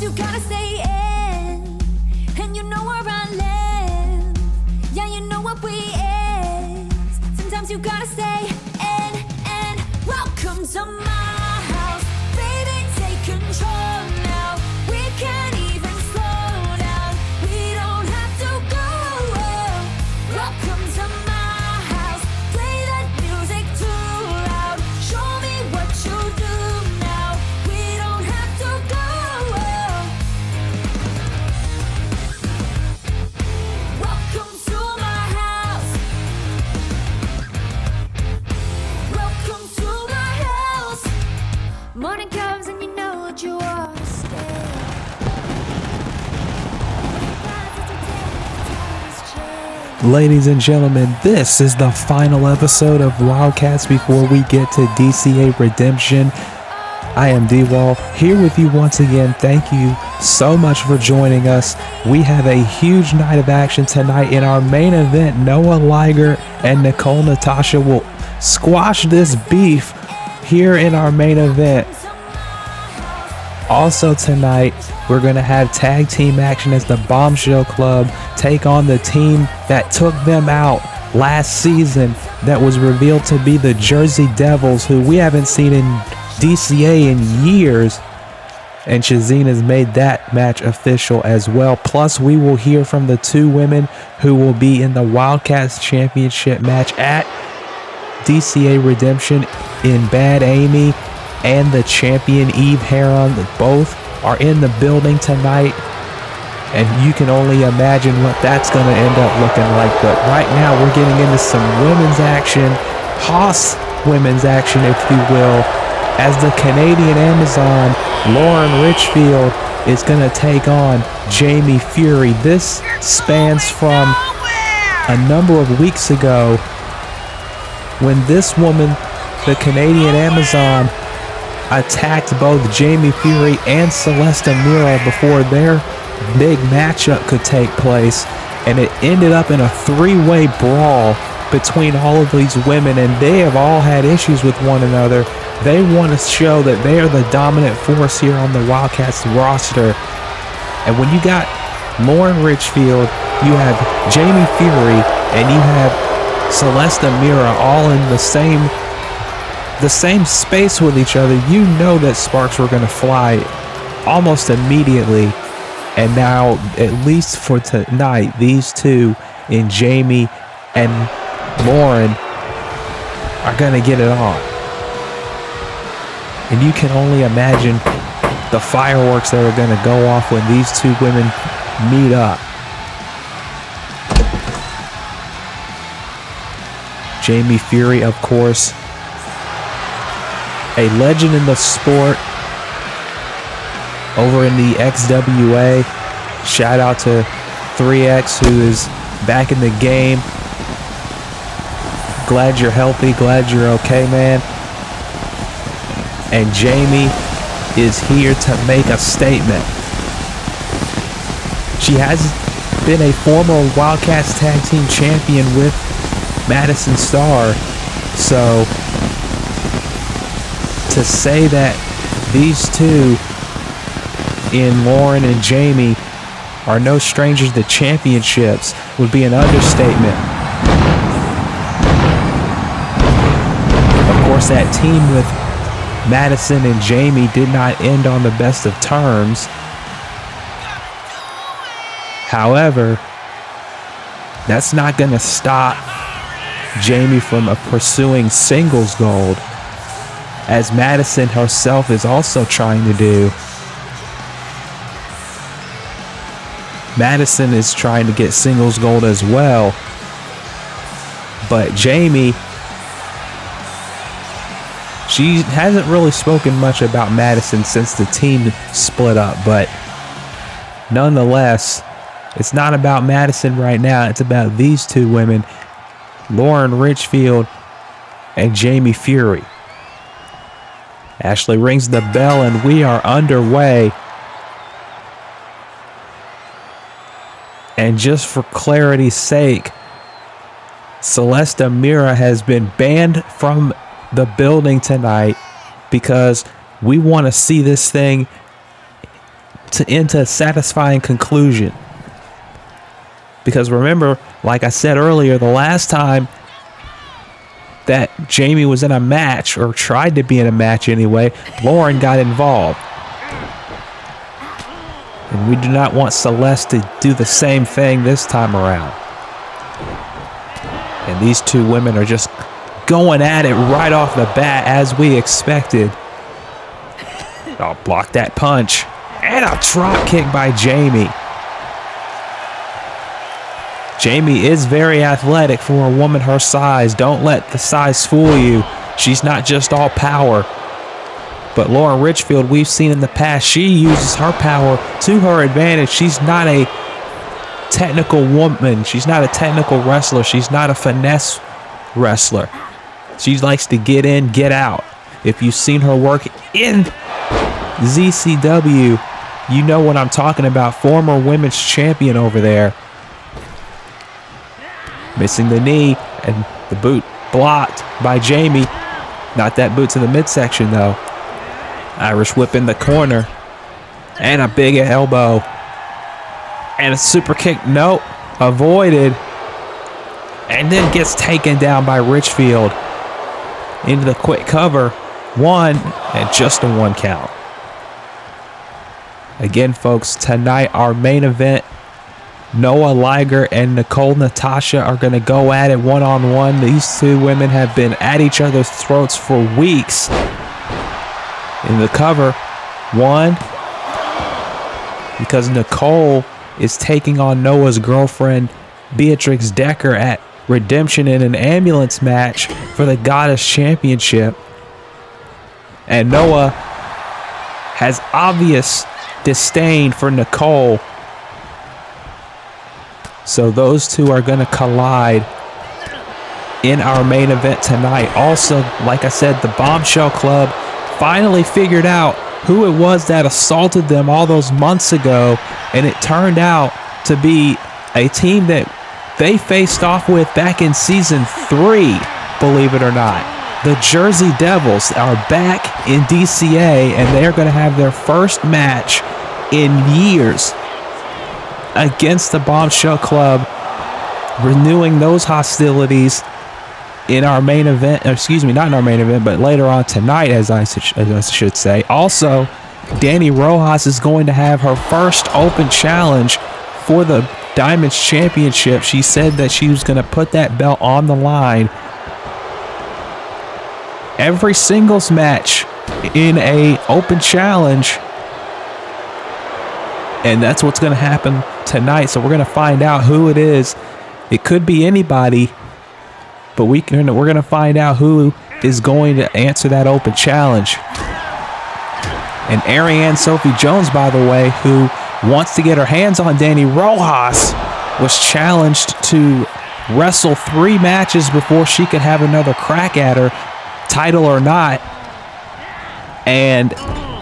you gotta stay in, and you know where I live. Yeah, you know what we is. Sometimes you gotta stay in, and welcome to my house. Baby, take control now. We can't even slow down. We don't have to go. Welcome to my house. Play that music too loud. Show me what you do now. We don't have to go. Welcome to my house. Welcome to my house. Morning comes and you know what you are. Ladies and gentlemen, this is the final episode of Wildcats before we get to DCA Redemption. I am D-Wall here with you once again. Thank you so much for joining us. We have a huge night of action tonight in our main event. Noah Liger and Nicole Natasha will squash this beef here in our main event. Also tonight, we're going to have tag team action as the Bombshell Club take on the team that took them out last season that was revealed to be the Jersey Devils, who we haven't seen in DCA in years. And Shazine has made that match official as well. Plus, we will hear from the two women who will be in the Wildcats Championship match at DCA Redemption in Bad Amy and the champion Eve Heron. Both are in the building tonight, and you can only imagine what that's going to end up looking like. But right now we're getting into some women's action, Haas women's action if you will, as the Canadian Amazon Lauren Richfield is going to take on Jamie Fury. This spans from a number of weeks ago when this woman, the Canadian Amazon, attacked both Jamie Fury and Celeste Mira before their big matchup could take place, and it ended up in a three-way brawl between all of these women, and they have all had issues with one another. They want to show that they are the dominant force here on the Wildcats roster. And when you got Lauren Richfield, you have Jamie Fury, and you have Celeste Mira all in the same space with each other, you know that sparks were going to fly almost immediately. And now, at least for tonight, these two in Jamie and Lauren are going to get it on. And you can only imagine the fireworks that are going to go off when these two women meet up. Jamie Fury, of course, a legend in the sport over in the XWA. Shout out to 3X, who is back in the game. Glad you're healthy, glad you're okay, man. And Jamie is here to make a statement. She has been a former Wildcats tag team champion with Madison Starr, so to say that these two in Lauren and Jamie are no strangers to championships would be an understatement. Of course, that team with Madison and Jamie did not end on the best of terms. However, that's not going to stop Jamie from pursuing singles gold, as Madison herself is also trying to do. Madison is trying to get singles gold as well. But Jamie, she hasn't really spoken much about Madison since the team split up. But nonetheless, it's not about Madison right now. It's about these two women, Lauren Richfield and Jamie Fury. Ashley rings the bell and we are underway. And just for clarity's sake, Celeste Mira has been banned from the building tonight because we want to see this thing into a satisfying conclusion. Because remember, like I said earlier, the last time that Jamie was in a match, or tried to be in a match anyway, Lauren got involved. And we do not want Celeste to do the same thing this time around. And these two women are just going at it right off the bat as we expected. I'll block that punch. And a drop kick by Jamie. Jamie is very athletic for a woman her size. Don't let the size fool you. She's not just all power. But Lauren Richfield, we've seen in the past, she uses her power to her advantage. She's not a technical woman. She's not a technical wrestler. She's not a finesse wrestler. She likes to get in, get out. If you've seen her work in ZCW, you know what I'm talking about. Former women's champion over there. Missing the knee, and the boot blocked by Jamie. Not that boot to the midsection, though. Irish whip in the corner. And a big elbow. And a super kick. Nope. Avoided. And then gets taken down by Richfield. Into the quick cover. One, and just a 1 count. Again, folks, tonight our main event, Noah Liger and Nicole Natasha are going to go at it one-on-one. These two women have been at each other's throats for weeks. In the cover, one, because Nicole is taking on Noah's girlfriend, Beatrix Decker, at Redemption in an ambulance match for the Goddess Championship. And Noah has obvious disdain for Nicole. So those two are going to collide in our main event tonight. Also, like I said, the Bombshell Club finally figured out who it was that assaulted them all those months ago. And it turned out to be a team that they faced off with back in season 3, believe it or not. The Jersey Devils are back in DCA, and they're going to have their first match in years against the Bombshell Club, renewing those hostilities in our main event. Excuse me, not in our main event, but later on tonight, as I should say. Also, Dani Rojas is going to have her first open challenge for the Diamonds Championship. She said that she was going to put that belt on the line. Every singles match in a open challenge, and that's what's going to happen tonight. So we're going to find out who it is. It could be anybody, but we're going to find out who is going to answer that open challenge. And Ariane Sophie Jones, by the way, who wants to get her hands on Dani Rojas, was challenged to wrestle 3 matches before she could have another crack at her, title or not. And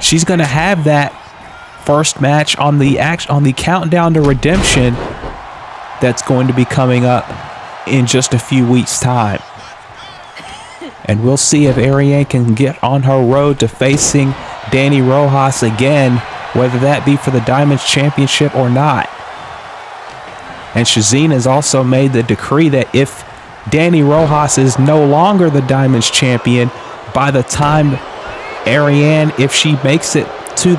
she's going to have that first match on the countdown to Redemption that's going to be coming up in just a few weeks' time. And we'll see if Ariane can get on her road to facing Dani Rojas again, whether that be for the Diamonds Championship or not. And Shazine has also made the decree that if Dani Rojas is no longer the Diamonds Champion, by the time Ariane, if she makes it to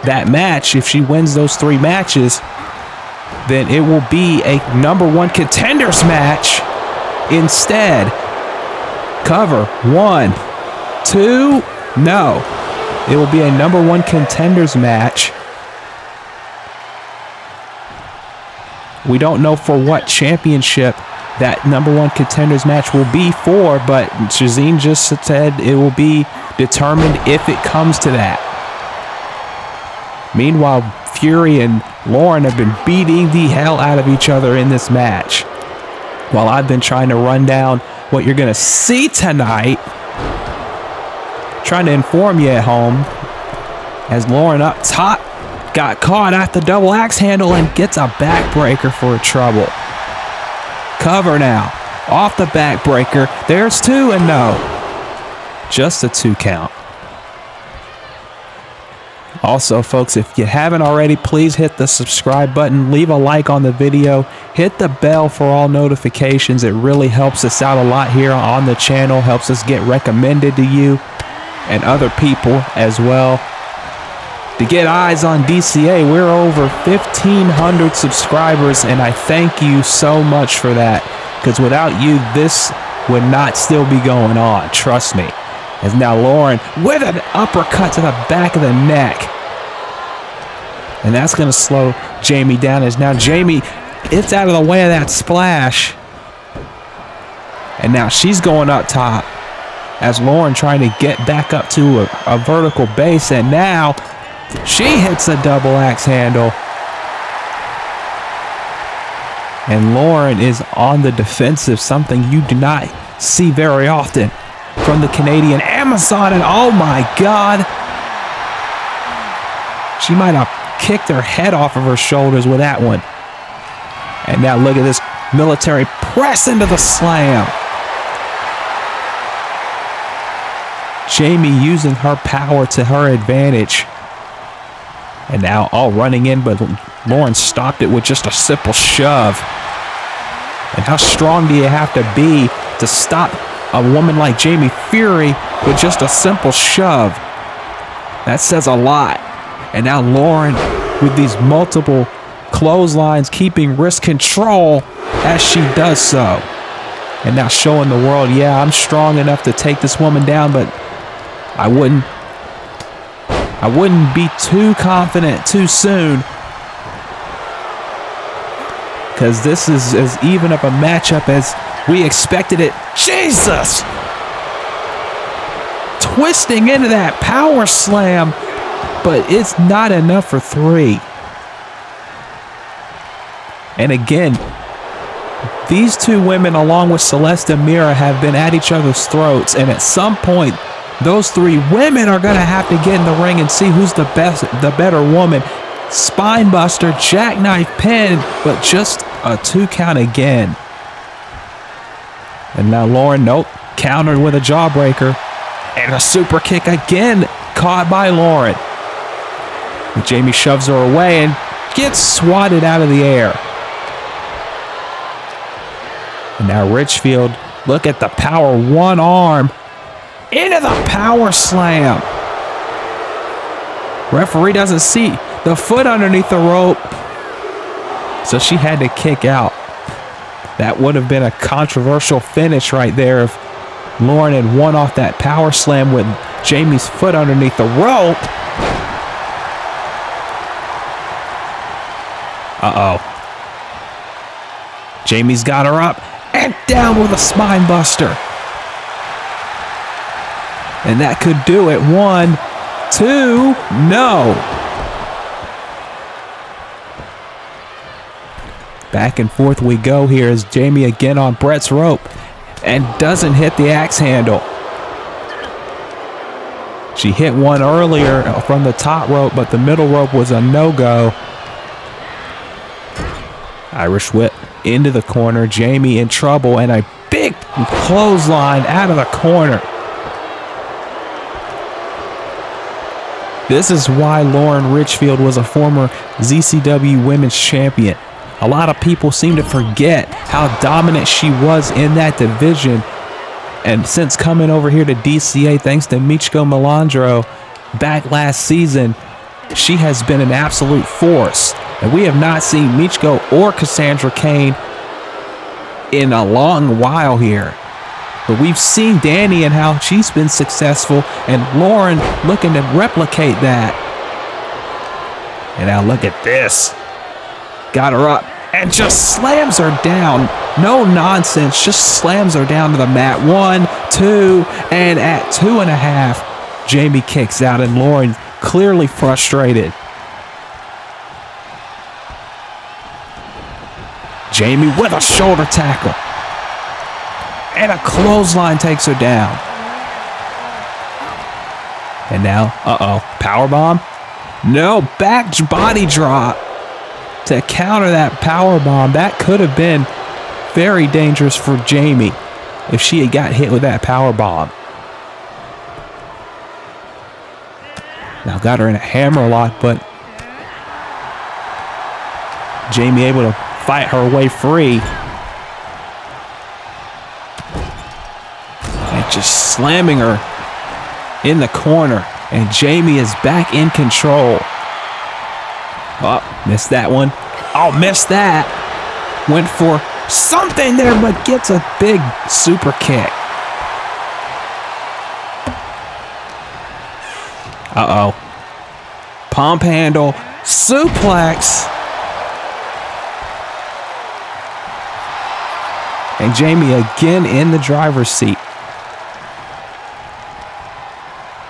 that match, if she wins those 3 matches, then it will be a #1 contenders match instead. Cover 1, 2, no. It will be a #1 contenders match. We don't know for what championship that #1 contenders match will be for, but Shazine just said it will be determined if it comes to that. Meanwhile, Fury and Lauren have been beating the hell out of each other in this match, while I've been trying to run down what you're going to see tonight, trying to inform you at home, as Lauren up top got caught at the double axe handle and gets a backbreaker for trouble. Cover now, off the backbreaker. There's 2 and no, just a 2 count. Also, folks, if you haven't already, please hit the subscribe button, leave a like on the video, hit the bell for all notifications. It really helps us out a lot here on the channel, helps us get recommended to you and other people as well. To get eyes on DCA, we're over 1,500 subscribers, and I thank you so much for that, because without you, this would not still be going on, trust me. As now Lauren with an uppercut to the back of the neck. And that's going to slow Jamie down, as now Jamie, it's out of the way of that splash. And now she's going up top as Lauren trying to get back up to a vertical base, and now she hits a double axe handle. And Lauren is on the defensive, something you do not see very often from the Canadian Amazon. And oh my God, she might have kicked her head off of her shoulders with that one. And now look at this military press into the slam. Jamie using her power to her advantage. And now all running in, but Lauren stopped it with just a simple shove. And how strong do you have to be to stop a woman like Jamie Fury with just a simple shove? That says a lot. And now Lauren with these multiple clotheslines, keeping wrist control as she does so. And now showing the world, yeah, I'm strong enough to take this woman down, but I wouldn't be too confident too soon, because this is as even of a matchup as we expected it. Jesus! Twisting into that power slam, but it's not enough for 3. And again, these two women, along with Celeste and Mira, have been at each other's throats, and at some point, those 3 women are going to have to get in the ring and see who's the better woman. Spinebuster, jackknife pin, but just a 2 count again. And now Lauren, nope, countered with a jawbreaker. And a super kick again, caught by Lauren. And Jamie shoves her away and gets swatted out of the air. And now Richfield, look at the power, one arm into the power slam. Referee doesn't see the foot underneath the rope, so she had to kick out. That would have been a controversial finish right there if Lauren had won off that power slam with Jamie's foot underneath the rope. Uh-oh. Jamie's got her up and down with a spine buster. And that could do it. 1, 2, no. Back and forth we go here as Jamie again on Brett's rope and doesn't hit the axe handle. She hit one earlier from the top rope, but the middle rope was a no-go. Irish whip into the corner. Jamie in trouble, and a big clothesline out of the corner. This is why Lauren Richfield was a former ZCW Women's Champion. A lot of people seem to forget how dominant she was in that division. And since coming over here to DCA, thanks to Michiko Melandro back last season, she has been an absolute force. And we have not seen Michiko or Cassandra Cain in a long while here. But we've seen Dani and how she's been successful, and Lauren looking to replicate that. And now look at this. Got her up and just slams her down. No nonsense, just slams her down to the mat. 1, 2, and at 2.5, Jamie kicks out, and Lauren clearly frustrated. Jamie with a shoulder tackle. And a clothesline takes her down. And now, powerbomb? No, back body drop to counter that powerbomb. That could have been very dangerous for Jamie if she had got hit with that powerbomb. Now got her in a hammerlock, but Jamie able to fight her way free. And just slamming her in the corner. And Jamie is back in control. Oh, missed that one. Oh, missed that. Went for something there, but gets a big super kick. Uh-oh. Pump handle. Suplex. And Jamie again in the driver's seat.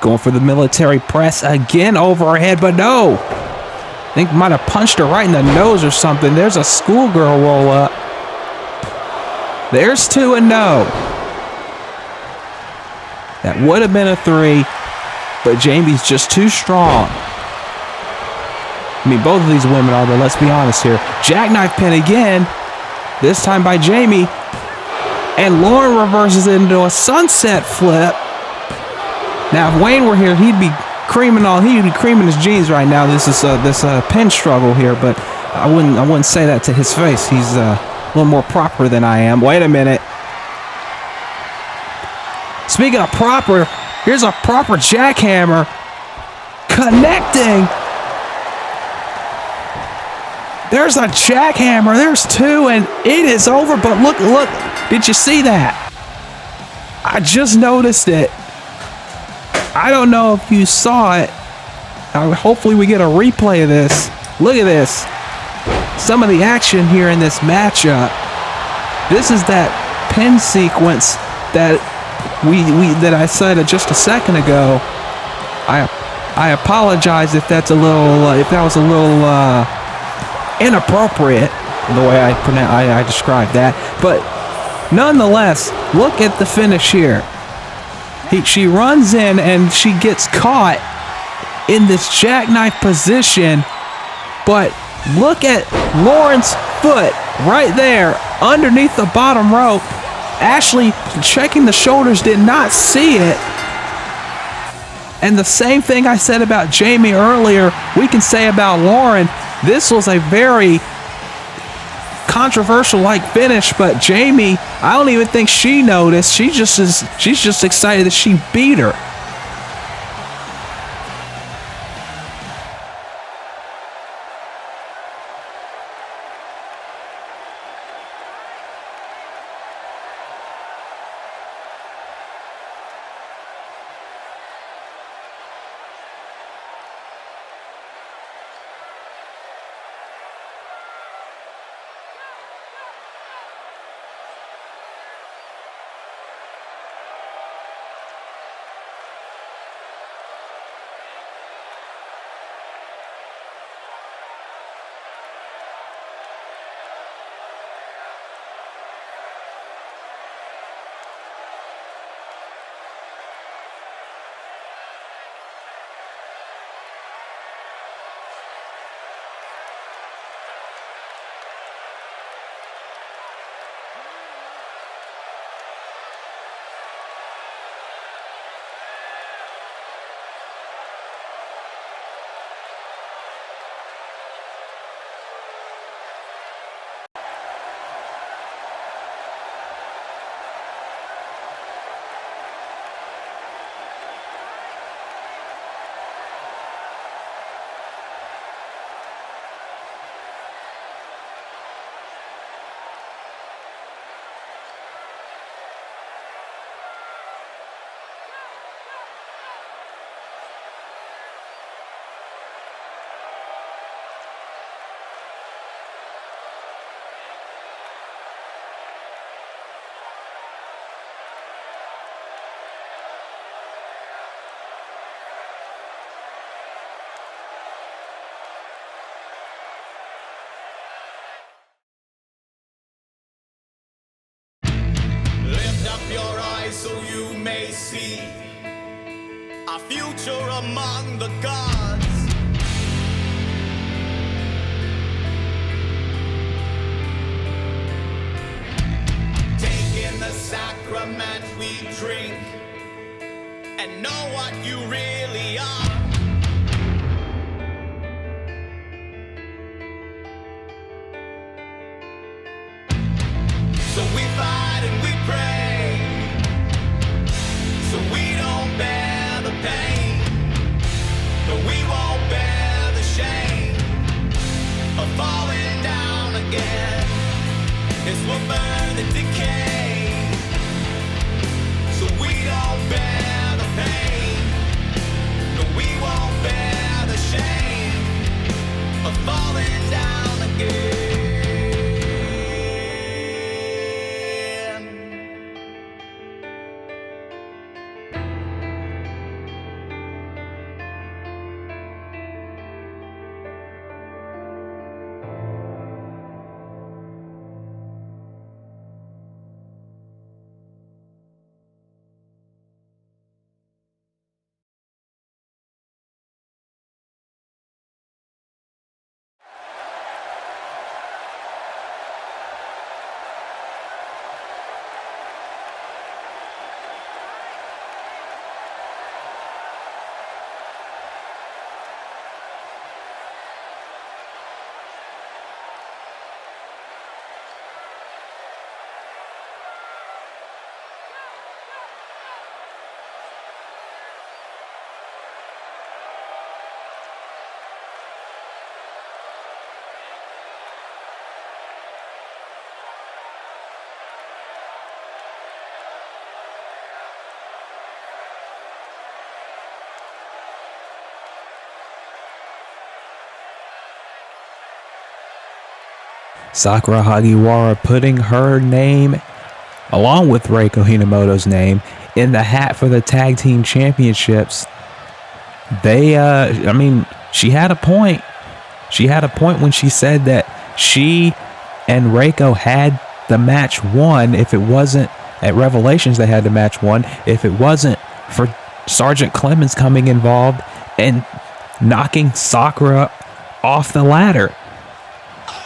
Going for the military press again over her head, but no. I think might have punched her right in the nose or something. There's a schoolgirl roll up. There's 2 and no. That would have been a 3, but Jamie's just too strong. I mean, both of these women are, but let's be honest here. Jackknife pin again, this time by Jamie. And Lauren reverses it into a sunset flip. Now, if Wayne were here, he'd be creaming his jeans right now. This is this pin struggle here, but I wouldn't say that to his face. He's a little more proper than I am. Wait a minute. Speaking of proper, here's a proper jackhammer. Connecting. There's a jackhammer. There's 2, and it is over. But look. Did you see that? I just noticed it. I don't know if you saw it. Hopefully we get a replay of this. Look at this. Some of the action here in this matchup. This is that pin sequence that that I said just a second ago. I apologize if that was a little inappropriate the way I described that, but nonetheless, look at the finish here. She runs in and she gets caught in this jackknife position, but look at Lauren's foot right there underneath the bottom rope. Ashley, checking the shoulders, did not see it. And the same thing I said about Jamie earlier, we can say about Lauren. This was a very controversial finish, but Jamie, I don't even think she noticed. She's just excited that she beat her. Your eyes so you may see our future among the gods. Take in the sacrament we drink and know what you really are. furnace will burn and decay, so we don't bear the pain. No, we won't bear the shame of falling down again. Sakura Hagiwara putting her name, along with Reiko Hinamoto's name, in the hat for the tag team championships. I mean, she had a point. She had a point when she said that she and Reiko had the match won. If it wasn't at Revelations, they had the match won. If it wasn't for Sergeant Clemens coming involved and knocking Sakura off the ladder.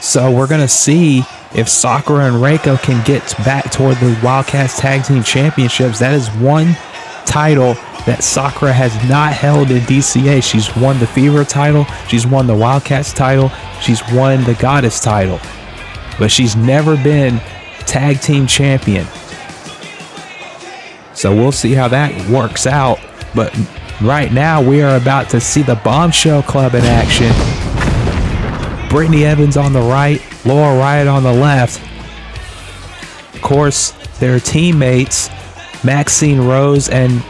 So we're going to see if Sakura and Reiko can get back toward the Wildcats Tag Team Championships. That is one title that Sakura has not held in DCA. She's won the Fever title. She's won the Wildcats title. She's won the Goddess title. But she's never been Tag Team Champion. So we'll see how that works out. But right now we are about to see the Bombshell Club in action. Brittany Evans on the right, Laura Riot on the left. Of course, their teammates, Maxine Rose and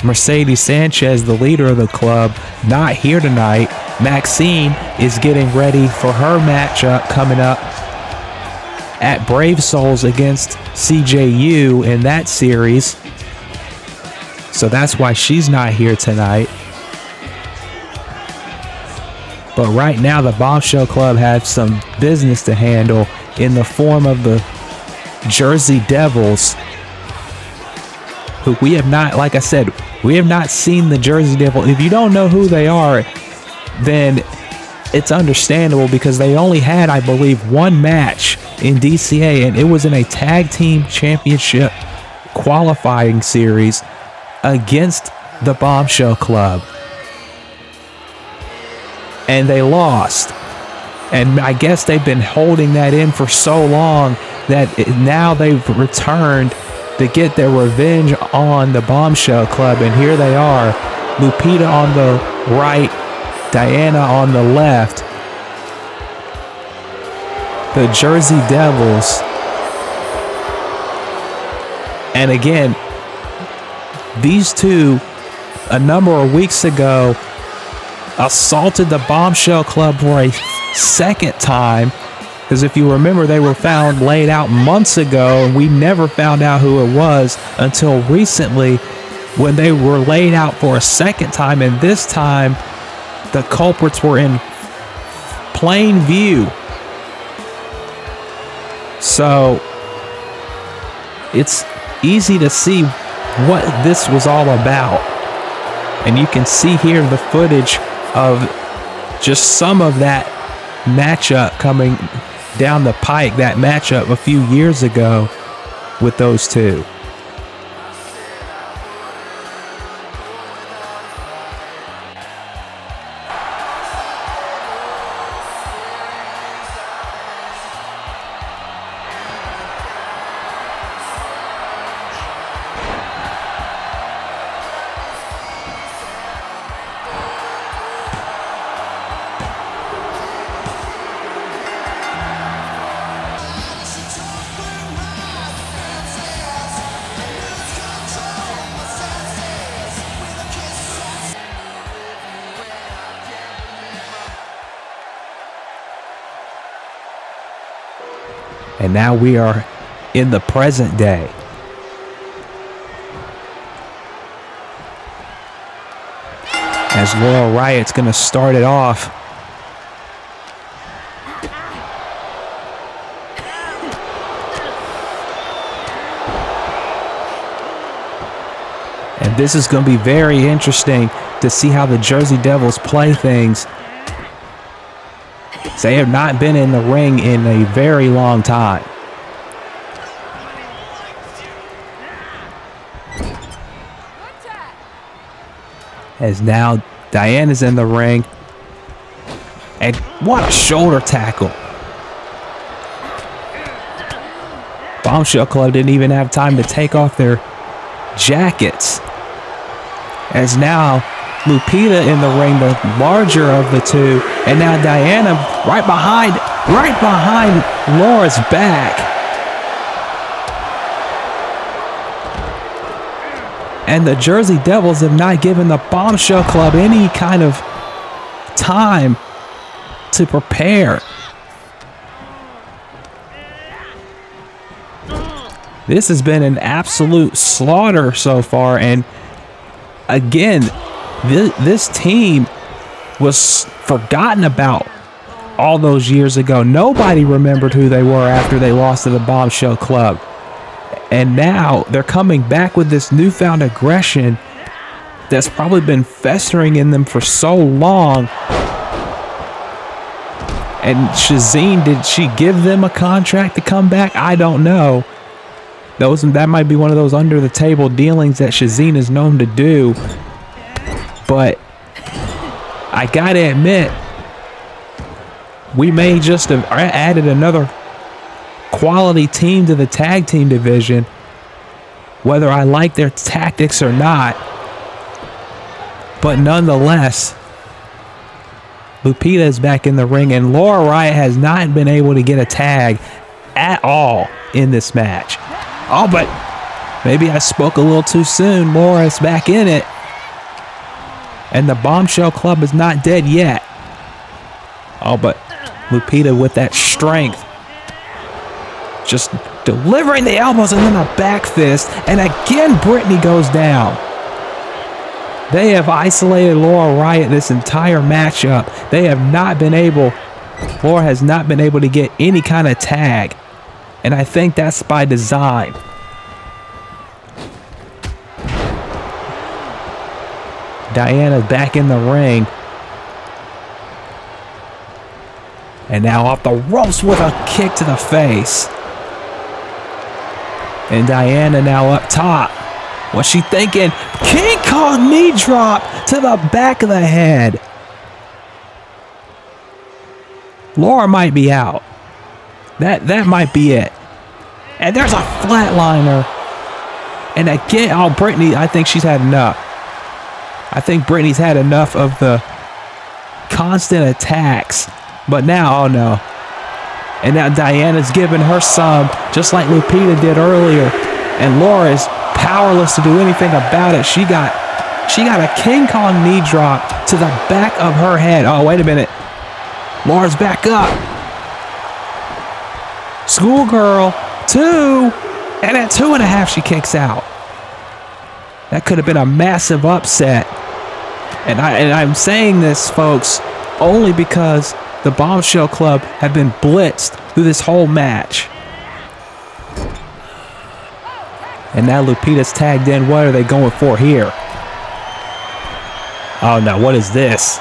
Mercedes Sanchez, the leader of the club, not here tonight. Maxine is getting ready for her matchup coming up at Brave Souls against CJU in that series. So that's why she's not here tonight. But right now, the Bombshell Club have some business to handle in the form of the Jersey Devils, who we have not, like I said, we have not seen the Jersey Devil. If you don't know who they are, then it's understandable because they only had, I believe, one match in DCA, and it was in a tag team championship qualifying series against the Bombshell Club. And they lost. And I guess they've been holding that in for so long that now they've returned to get their revenge on the Bombshell Club. And here they are. Lupita on the right, Diana on the left. The Jersey Devils. And again, these two, a number of weeks ago, assaulted the Bombshell Club for a second time, because if you remember, they were found laid out months ago, and we never found out who it was until recently when they were laid out for a second time, and this time the culprits were in plain view. So it's easy to see what this was all about, and you can see here the footage of just some of that matchup coming down the pike, that matchup a few years ago with those two. And now we are in the present day. As Laura Riot's going to start it off. And this is going to be very interesting to see how the Jersey Devils play things. They have not been in the ring in a very long time. As now Diana's in the ring. And what a shoulder tackle. Bombshell Club didn't even have time to take off their jackets. As now Lupita in the ring, the larger of the two. And now Diana right behind Laura's back. And the Jersey Devils have not given the Bombshell Club any kind of time to prepare. This has been an absolute slaughter so far. And again, this team was forgotten about all those years ago. Nobody remembered who they were after they lost to the Bombshell Club. And now they're coming back with this newfound aggression that's probably been festering in them for so long. And Shazeen, did she give them a contract to come back? I don't know. That might be one of those under the table dealings that Shazeen is known to do. But I gotta admit, we may just have added another quality team to the tag team division, whether I like their tactics or not. But nonetheless, Lupita is back in the ring, and Laura Riot has not been able to get a tag at all in this match. Oh, but maybe I spoke a little too soon. Laura's back in it. And the Bombshell Club is not dead yet. Oh, but Lupita with that strength. Just delivering the elbows and then a back fist. And again, Brittany goes down. They have isolated Laura Riot this entire matchup. They have not been able, Laura has not been able to get any kind of tag. And I think that's by design. Diana back in the ring. And now off the ropes with a kick to the face. And Diana now up top. What's she thinking? King Kong knee drop to the back of the head. Laura might be out. That might be it. And there's a flatliner. And again, oh, Brittany, I think she's had enough. I think Brittany's had enough of the constant attacks. But now, oh no. And now Diana's giving her some, just like Lupita did earlier. And Laura is powerless to do anything about it. She got a King Kong knee drop to the back of her head. Oh, wait a minute. Laura's back up. Schoolgirl, 2. And at 2.5, she kicks out. That could have been a massive upset. And I'm saying this, folks, only because the Bombshell Club have been blitzed through this whole match. And now Lupita's tagged in. What are they going for here? Oh no, what is this?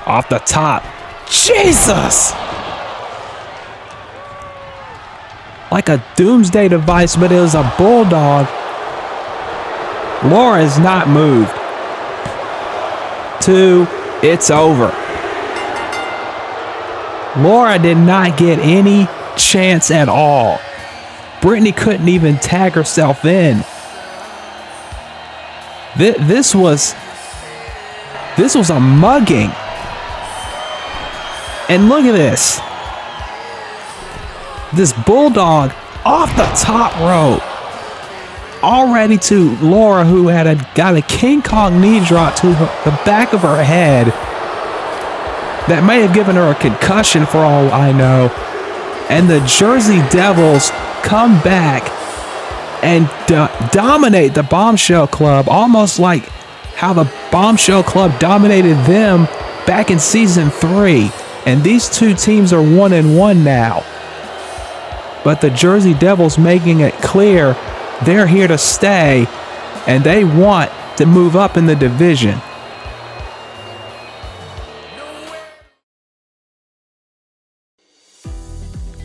Off the top. Jesus! Like a doomsday device, but it was a bulldog. Laura has not moved. 2, it's over. Laura did not get any chance at all. Brittany couldn't even tag herself in. This was a mugging. And look at this. This bulldog off the top rope. Already to Laura, who got a King Kong knee drop to the back of her head. That may have given her a concussion for all I know. And the Jersey Devils come back and dominate the Bombshell Club, almost like how the Bombshell Club dominated them back in season 3. And these two teams are 1-1 now. But the Jersey Devils making it clear they're here to stay and they want to move up in the division.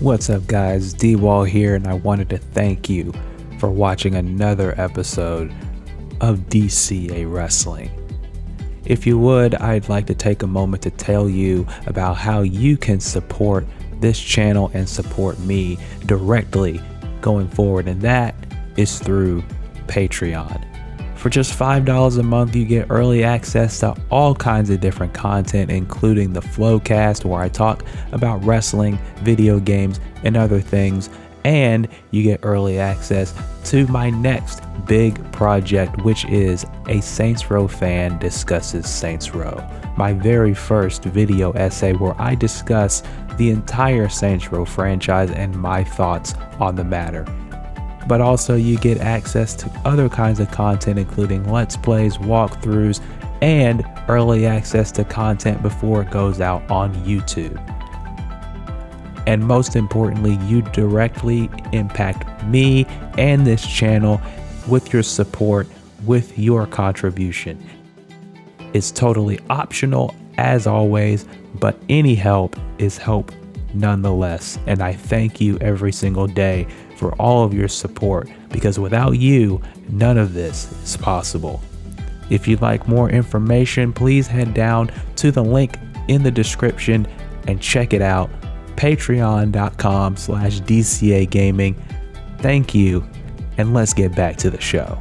What's up, guys? D-Wall here, and I wanted to thank you for watching another episode of DCA Wrestling. If you would, I'd like to take a moment to tell you about how you can support this channel and support me directly going forward, and that is through Patreon. For just $5 a month, you get early access to all kinds of different content, including the Flowcast, where I talk about wrestling, video games, and other things. And you get early access to my next big project, which is a Saints Row fan discusses Saints Row. My very first video essay where I discuss the entire Saints Row franchise and my thoughts on the matter. But also you get access to other kinds of content, including Let's Plays, walkthroughs, and early access to content before it goes out on YouTube. And most importantly, you directly impact me and this channel with your support, with your contribution. It's totally optional as always, but any help is help nonetheless. And I thank you every single day for all of your support, because without you, none of this is possible. If you'd like more information, please head down to the link in the description and check it out. Patreon.com/DCA Gaming. Thank you, and let's get back to the show.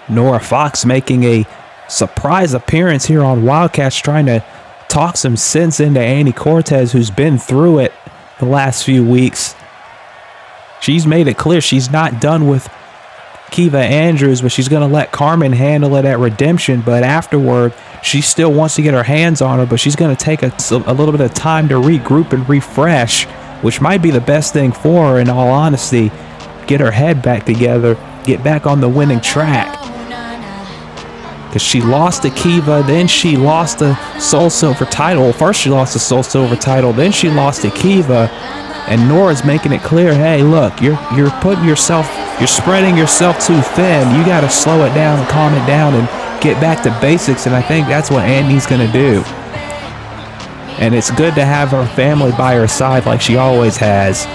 Nora Fox making a surprise appearance here on Wildcats, trying to talk some sense into Annie Cortez, who's been through it the last few weeks. She's made it clear she's not done with Kieva Andrews, but she's going to let Carmen handle it at Redemption. But afterward, she still wants to get her hands on her, but she's going to take a little bit of time to regroup and refresh, which might be the best thing for her, in all honesty. Get her head back together, get back on the winning track. Because she lost to Kieva, then she lost the Soul Silver title. First she lost the Soul Silver title, then she lost to Kieva. And Nora's making it clear, hey, look, you're putting yourself, you're spreading yourself too thin. You got to slow it down and calm it down and get back to basics. And I think that's what Annie's going to do. And it's good to have her family by her side like she always has,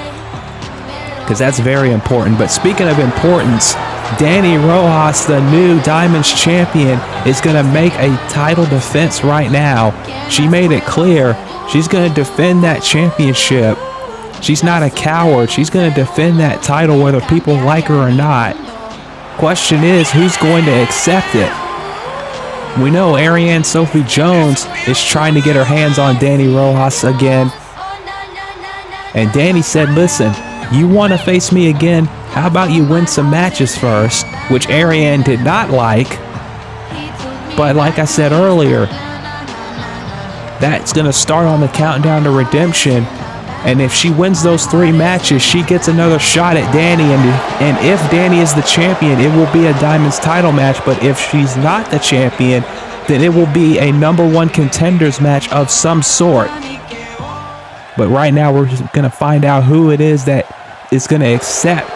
because that's very important. But speaking of importance, Dani Rojas, the new Diamonds champion, is going to make a title defense right now. She made it clear she's going to defend that championship. She's not a coward. She's going to defend that title whether people like her or not. Question is, who's going to accept it? We know Ariane Sophie Jones is trying to get her hands on Dani Rojas again. And Dani said, listen, you want to face me again? How about you win some matches first? Which Ariane did not like. But like I said earlier, that's going to start on the countdown to Redemption. And if she wins those 3 matches, she gets another shot at Dani. And if Dani is the champion, it will be a Diamonds title match. But if she's not the champion, then it will be a #1 contenders match of some sort. But right now, we're just going to find out who it is that is going to accept.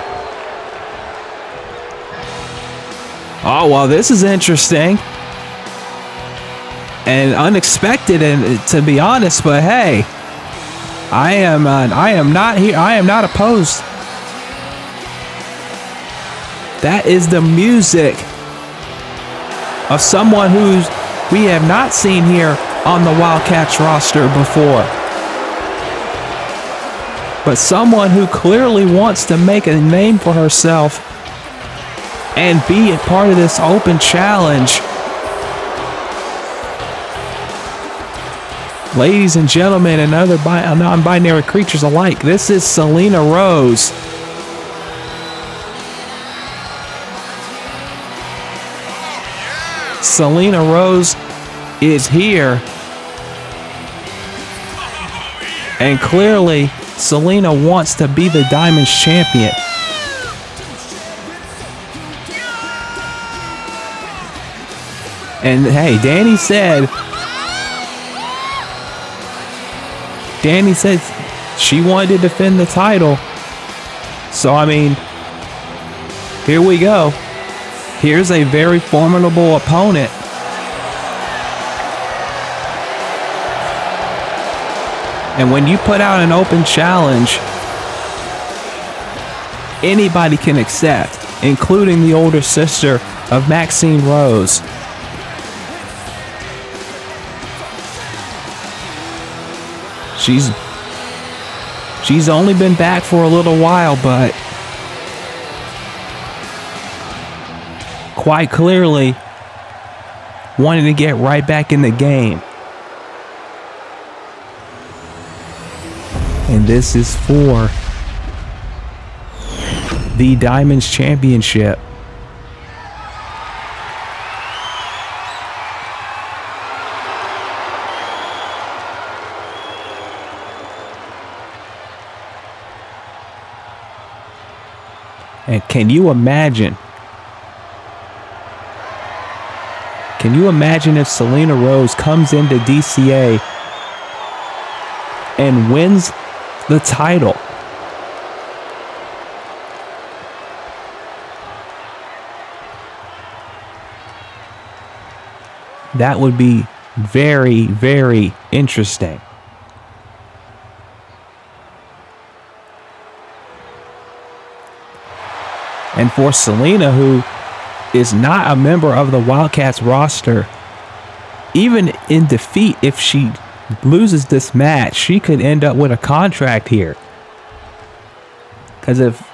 Oh, well, this is interesting. And unexpected, and to be honest, but hey, I am not here. I am not opposed. That is the music of someone who's we have not seen here on the Wildcats roster before. But someone who clearly wants to make a name for herself and be a part of this open challenge. Ladies and gentlemen, and other non-binary creatures alike, this is Selena Rose. Selena Rose is here. And clearly, Selena wants to be the Diamonds champion. And hey, Dani said she wanted to defend the title. So, I mean, here we go. Here's a very formidable opponent. And when you put out an open challenge, anybody can accept, including the older sister of Maxine Rose. She's only been back for a little while, but quite clearly wanting to get right back in the game. And this is for the Diamonds Championship. And can you imagine if Selena Rose comes into DCA and wins the title? That would be very, very interesting. And for Selena, who is not a member of the Wildcats roster, even in defeat, if she loses this match, she could end up with a contract here. Because if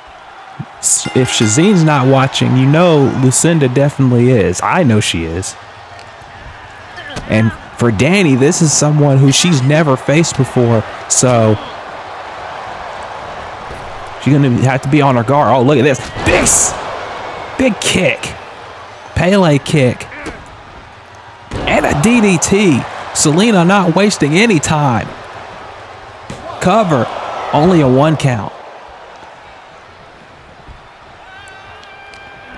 Shazine's not watching, you know Lucinda definitely is. I know she is. And for Dani, this is someone who she's never faced before, so she's going to have to be on her guard. Oh, look at this. Big kick. Pele kick. And a DDT. Selena not wasting any time. Cover. Only a 1 count.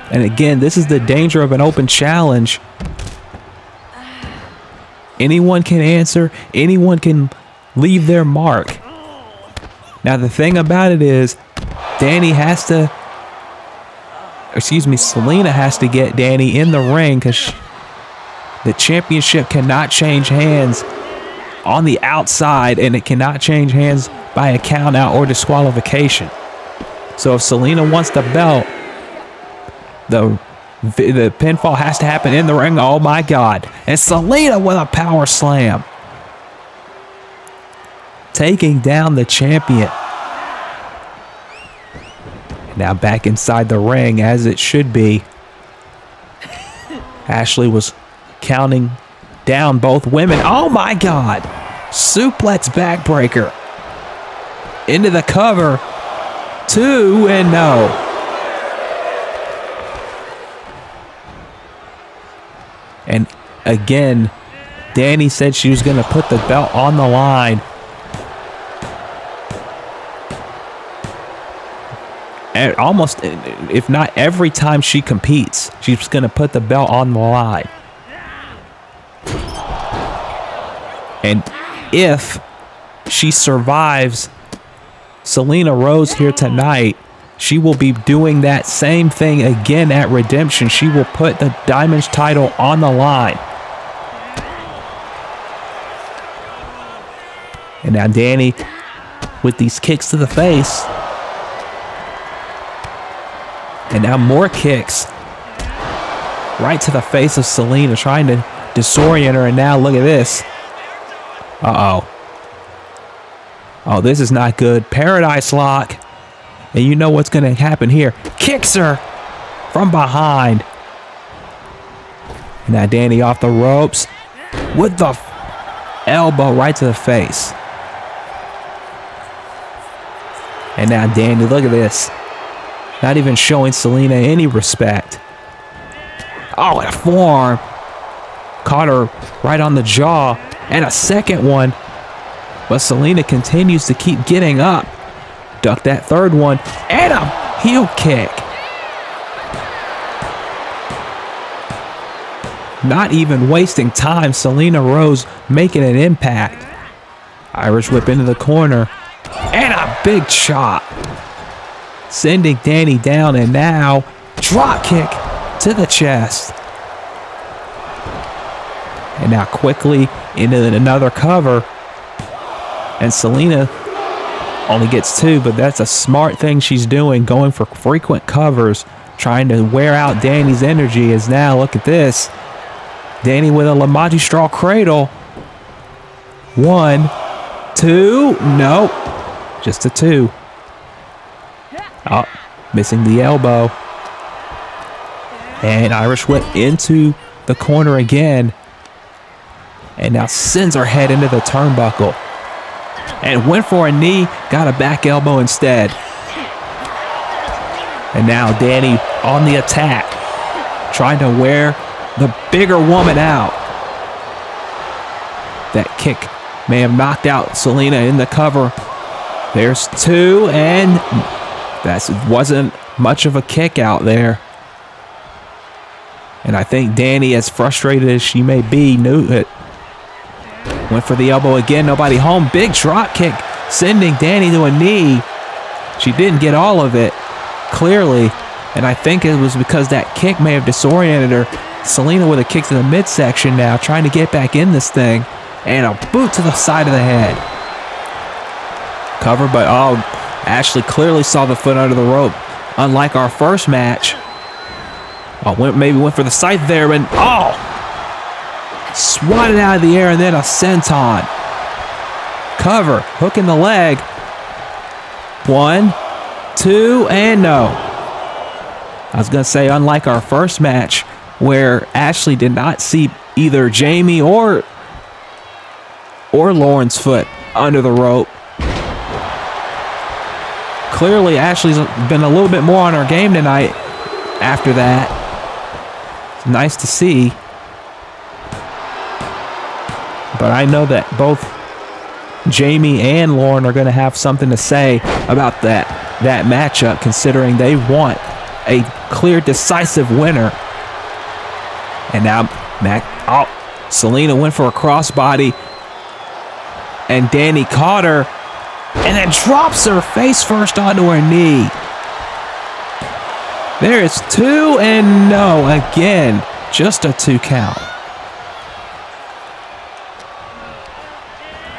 And again, this is the danger of an open challenge. Anyone can answer. Anyone can leave their mark. Now, the thing about it is, Selena has to get Dani in the ring because the championship cannot change hands on the outside, and it cannot change hands by a count out or disqualification. So if Selena wants the belt, the pinfall has to happen in the ring. Oh my God. And Selena with a power slam, taking down the champion. Now back inside the ring as it should be. Ashley was counting down both women. Oh my God. Suplex backbreaker. Into the cover. 2 and no. And again, Dani said she was going to put the belt on the line. And almost, if not every time she competes, she's going to put the belt on the line. And if she survives Selena Rose here tonight, she will be doing that same thing again at Redemption. She will put the Diamonds title on the line. And now Dani with these kicks to the face. And now more kicks right to the face of Selena, trying to disorient her. And now look at this. Uh-oh. Oh, this is not good. Paradise lock. And you know what's going to happen here. Kicks her from behind. And now Dani off the ropes with the elbow right to the face. And now Dani, look at this. Not even showing Selena any respect. Oh, and a forearm. Caught her right on the jaw. And a second one. But Selena continues to keep getting up. Duck that third one. And a heel kick. Not even wasting time. Selena Rose making an impact. Irish whip into the corner. And a big chop. Sending Dani down, and now drop kick to the chest. And now quickly into another cover. And Selena only gets 2, but that's a smart thing she's doing, going for frequent covers, trying to wear out Dani's energy. As now, look at this. Dani with a La Magistral cradle. 1, 2, nope. Just a 2. Oh, missing the elbow. And Irish whip into the corner again. And now sends her head into the turnbuckle. And went for a knee, got a back elbow instead. And now Dani on the attack, trying to wear the bigger woman out. That kick may have knocked out Selena in the cover. There's 2, and that wasn't much of a kick out there. And I think Dani, as frustrated as she may be, knew it. Went for the elbow again, nobody home. Big drop kick, sending Dani to a knee. She didn't get all of it, clearly. And I think it was because that kick may have disoriented her. Selena with a kick to the midsection now, trying to get back in this thing. And a boot to the side of the head. Cover, but oh, Ashley clearly saw the foot under the rope. Unlike our first match. Oh, maybe went for the sight there, and oh! Swatted out of the air, and then a senton. Cover, hook in the leg. 1, 2, and no. I was going to say, unlike our first match, where Ashley did not see either Jamie or Lauren's foot under the rope. Clearly, Ashley's been a little bit more on her game tonight after that. It's nice to see. But I know that both Jamie and Lauren are going to have something to say about that matchup, considering they want a clear, decisive winner. And now, Selena went for a crossbody, and Dani caught her, and then drops her face first onto her knee. There is 2, and no, again, just a 2 count.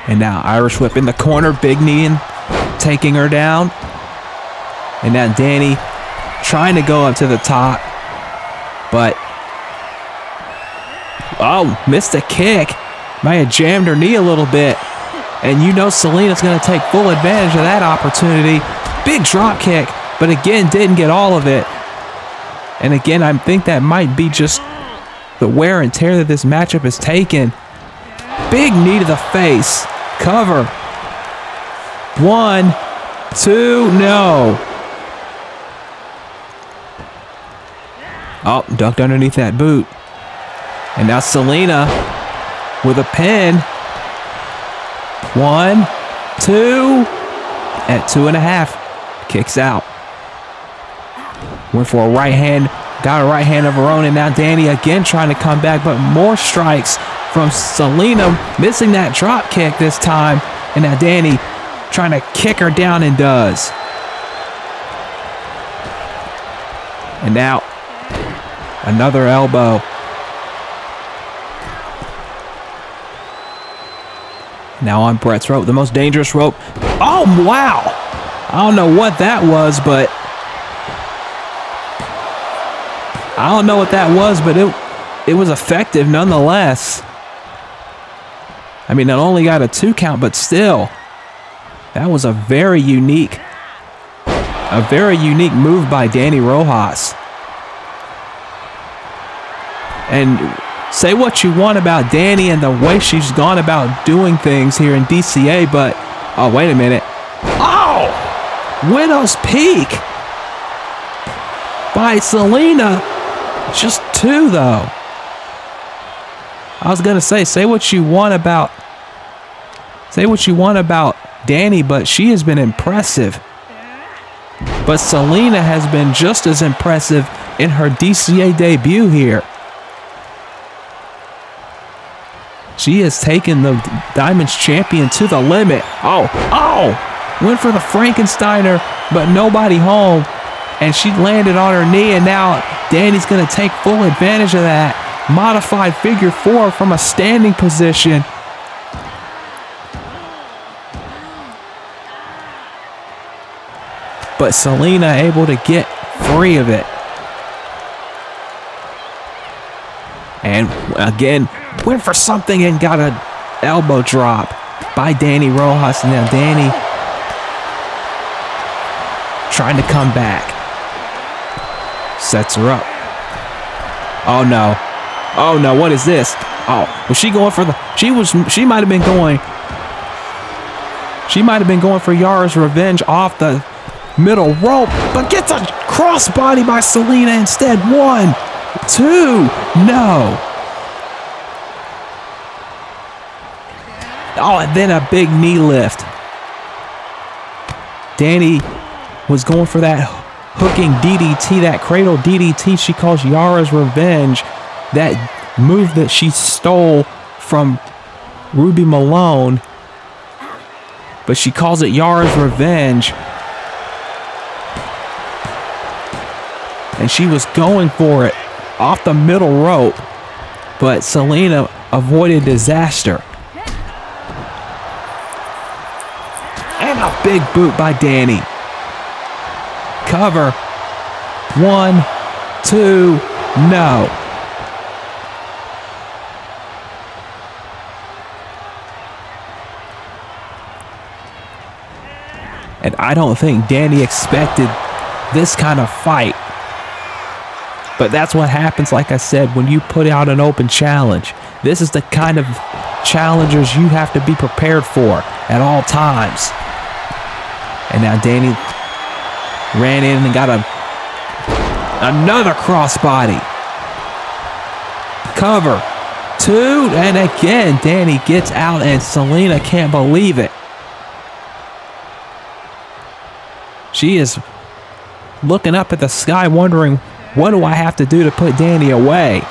And now Irish whip in the corner, big knee and taking her down. And now Dani trying to go up to the top, but missed a kick. Might have jammed her knee a little bit. And you know Selena's going to take full advantage of that opportunity. Big drop kick, but again, didn't get all of it. And again, I think that might be just the wear and tear that this matchup has taken. Big knee to the face. Cover. 1, 2, no. Oh, ducked underneath that boot. And now Selena with a pin. 1, 2, at 2.5. Kicks out. Went for a right hand. Got a right hand of her own. And now Dani again trying to come back. But more strikes from Selena. Missing that drop kick this time. And now Dani trying to kick her down and does. And now another elbow. Now on Brett's rope, the most dangerous rope. Oh, wow. I don't know what that was, but it was effective nonetheless. I mean, it only got a 2 count, but still, that was a very unique move by Dani Rojas. And say what you want about Dani and the way she's gone about doing things here in DCA, but oh, wait a minute. Oh! Widow's Peak by Selena. Just 2 though. I was gonna say what you want about Dani, but she has been impressive. But Selena has been just as impressive in her DCA debut here. She has taken the Diamonds champion to the limit. Oh! Went for the Frankensteiner, but nobody home. And she landed on her knee, and now Dani's going to take full advantage of that. Modified figure 4 from a standing position. But Selena able to get free of it. And again, went for something and got an elbow drop by Dani Rojas. And now Dani trying to come back. Sets her up. Oh no. Oh no, what is this? Oh, was she going for the she might have been going for Yara's revenge off the middle rope, but gets a crossbody by Selena instead. 1, 2, no. Oh, and then a big knee lift. Dani was going for that hooking DDT, that cradle DDT she calls Yara's revenge. That move that she stole from Ruby Malone. But she calls it Yara's revenge. And she was going for it off the middle rope. But Selena avoided disaster. And a big boot by Dani. Cover. 1, 2, no. And I don't think Dani expected this kind of fight. But that's what happens, like I said, when you put out an open challenge. This is the kind of challengers you have to be prepared for at all times. And now Dani ran in and got another crossbody. Cover. 2, and again, Dani gets out, and Selena can't believe it. She is looking up at the sky wondering, what do I have to do to put Dani away?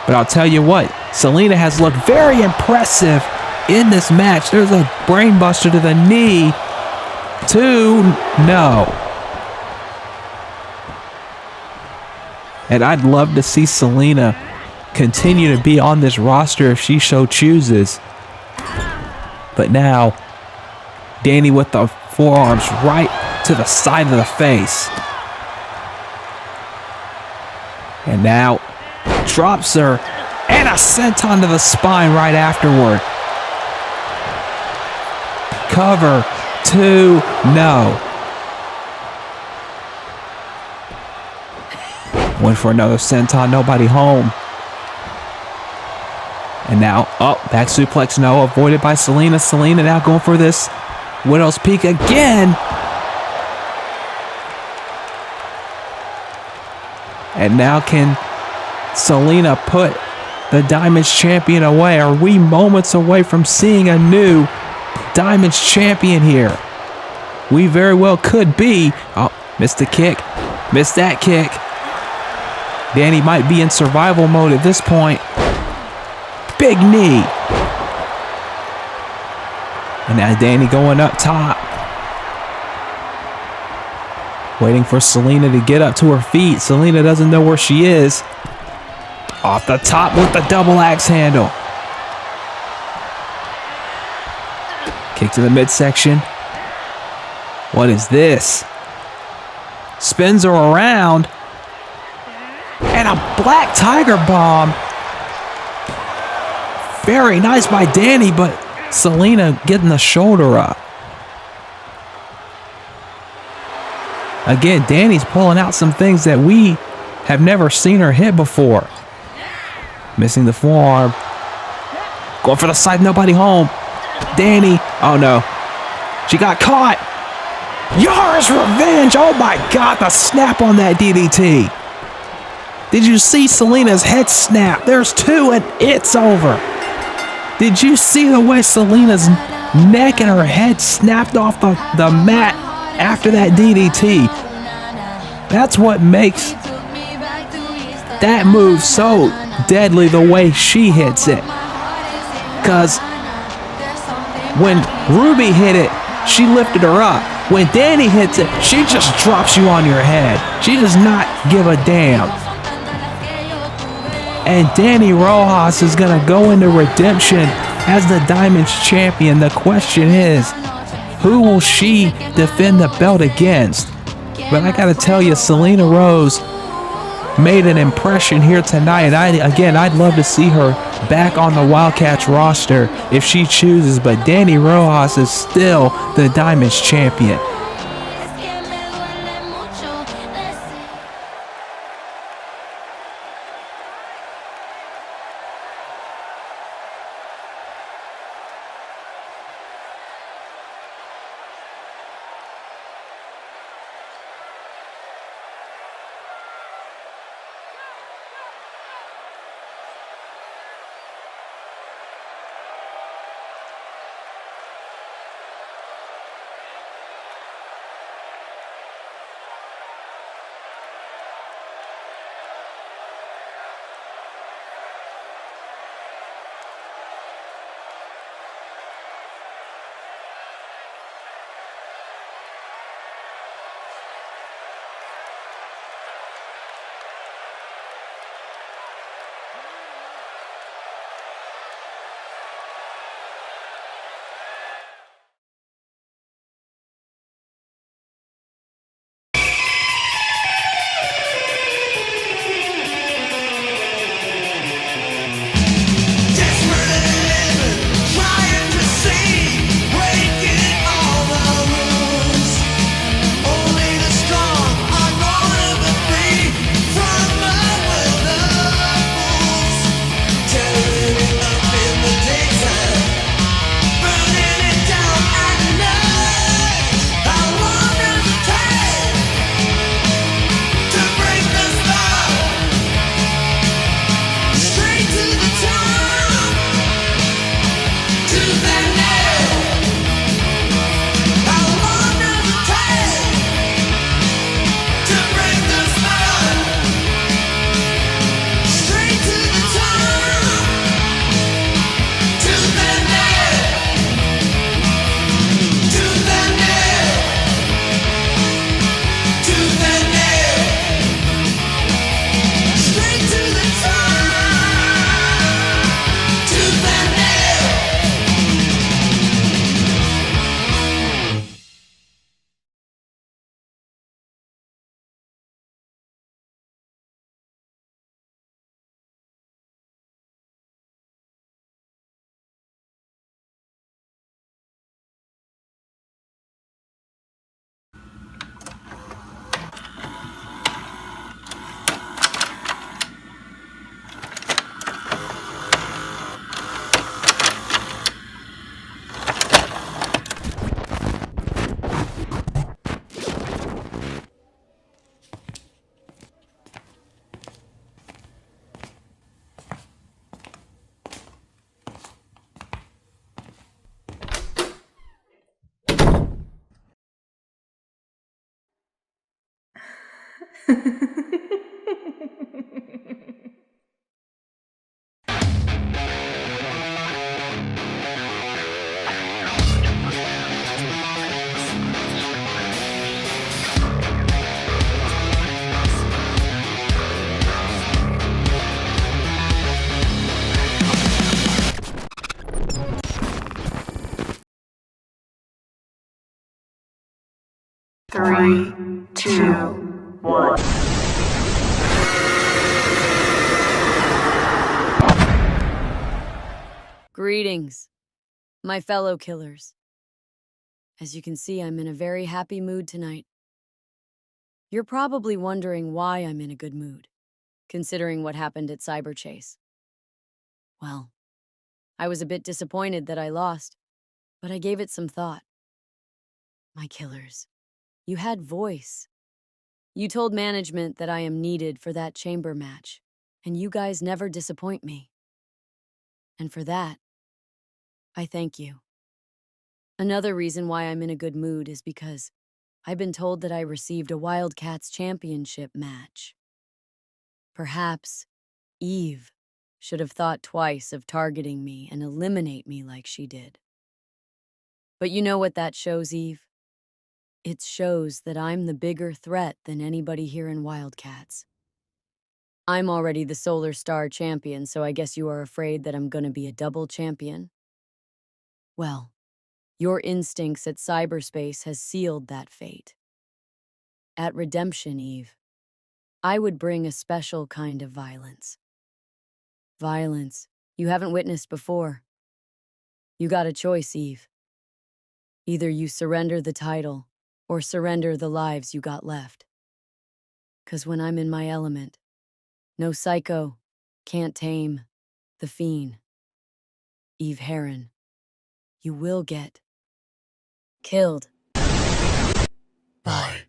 But I'll tell you what, Selena has looked very impressive in this match. There's a brainbuster to the knee. 2, no. And I'd love to see Selena continue to be on this roster if she so chooses. But now, Dani with the forearms right to the side of the face. And now, drops her, and a senton to the spine right afterward. Cover, 2, no. Went for another senton, nobody home. And now, back suplex, no, avoided by Selena. Selena now going for this Widow's Peak again. And now can Selena put the Diamonds champion away? Are we moments away from seeing a new Diamonds champion here? We very well could be. Oh, missed the kick. Missed that kick. Dani might be in survival mode at this point. Big knee. And now Dani going up top. Waiting for Selena to get up to her feet. Selena doesn't know where she is. Off the top with the double axe handle. Kick to the midsection. What is this? Spins her around. And a black tiger bomb. Very nice by Dani, but Selena getting the shoulder up. Again, Dani's pulling out some things that we have never seen her hit before. Missing the forearm. Going for the side, nobody home. Dani, oh no. She got caught. Yara's revenge. Oh my God, the snap on that DDT. Did you see Selena's head snap? There's 2 and it's over. Did you see the way Selena's neck and her head snapped off the mat after that DDT? That's what makes that move so deadly, the way she hits it. Because when Ruby hit it, she lifted her up. When Dani hits it, she just drops you on your head. She does not give a damn. And Dani Rojas is going to go into Redemption as the Diamonds champion. The question is, who will she defend the belt against? But I got to tell you, Selena Rose made an impression here tonight. And I'd love to see her back on the Wildcats roster if she chooses. But Dani Rojas is still the Diamonds champion. Three, two, one. Greetings, my fellow killers. As you can see, I'm in a very happy mood tonight. You're probably wondering why I'm in a good mood, considering what happened at Cyber Chase. Well, I was a bit disappointed that I lost, but I gave it some thought. My killers, you had voice. You told management that I am needed for that chamber match, and you guys never disappoint me. And for that, I thank you. Another reason why I'm in a good mood is because I've been told that I received a Wildcats championship match. Perhaps Eve should have thought twice of targeting me and eliminate me like she did. But you know what that shows, Eve? It shows that I'm the bigger threat than anybody here in Wildcats. I'm already the Solar Star champion, so I guess you are afraid that I'm gonna be a double champion? Well, your instincts at cyberspace has sealed that fate. At Redemption, Eve, I would bring a special kind of violence. Violence you haven't witnessed before. You got a choice, Eve. Either you surrender the title, or surrender the lives you got left. 'Cause when I'm in my element, no psycho can't tame the fiend. Eve Heron, you will get killed by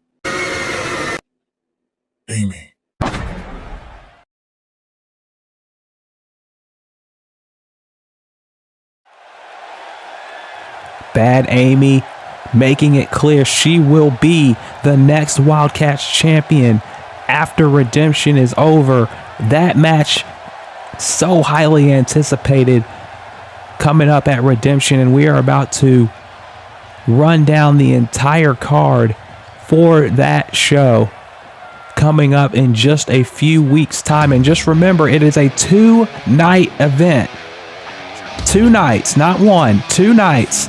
Amy. Bad Amy making it clear she will be the next Wildcats champion after Redemption is over. That match, so highly anticipated, coming up at Redemption, and we are about to run down the entire card for that show coming up in just a few weeks' time. And just remember, it is a 2-night event. 2 nights, not one, 2 nights,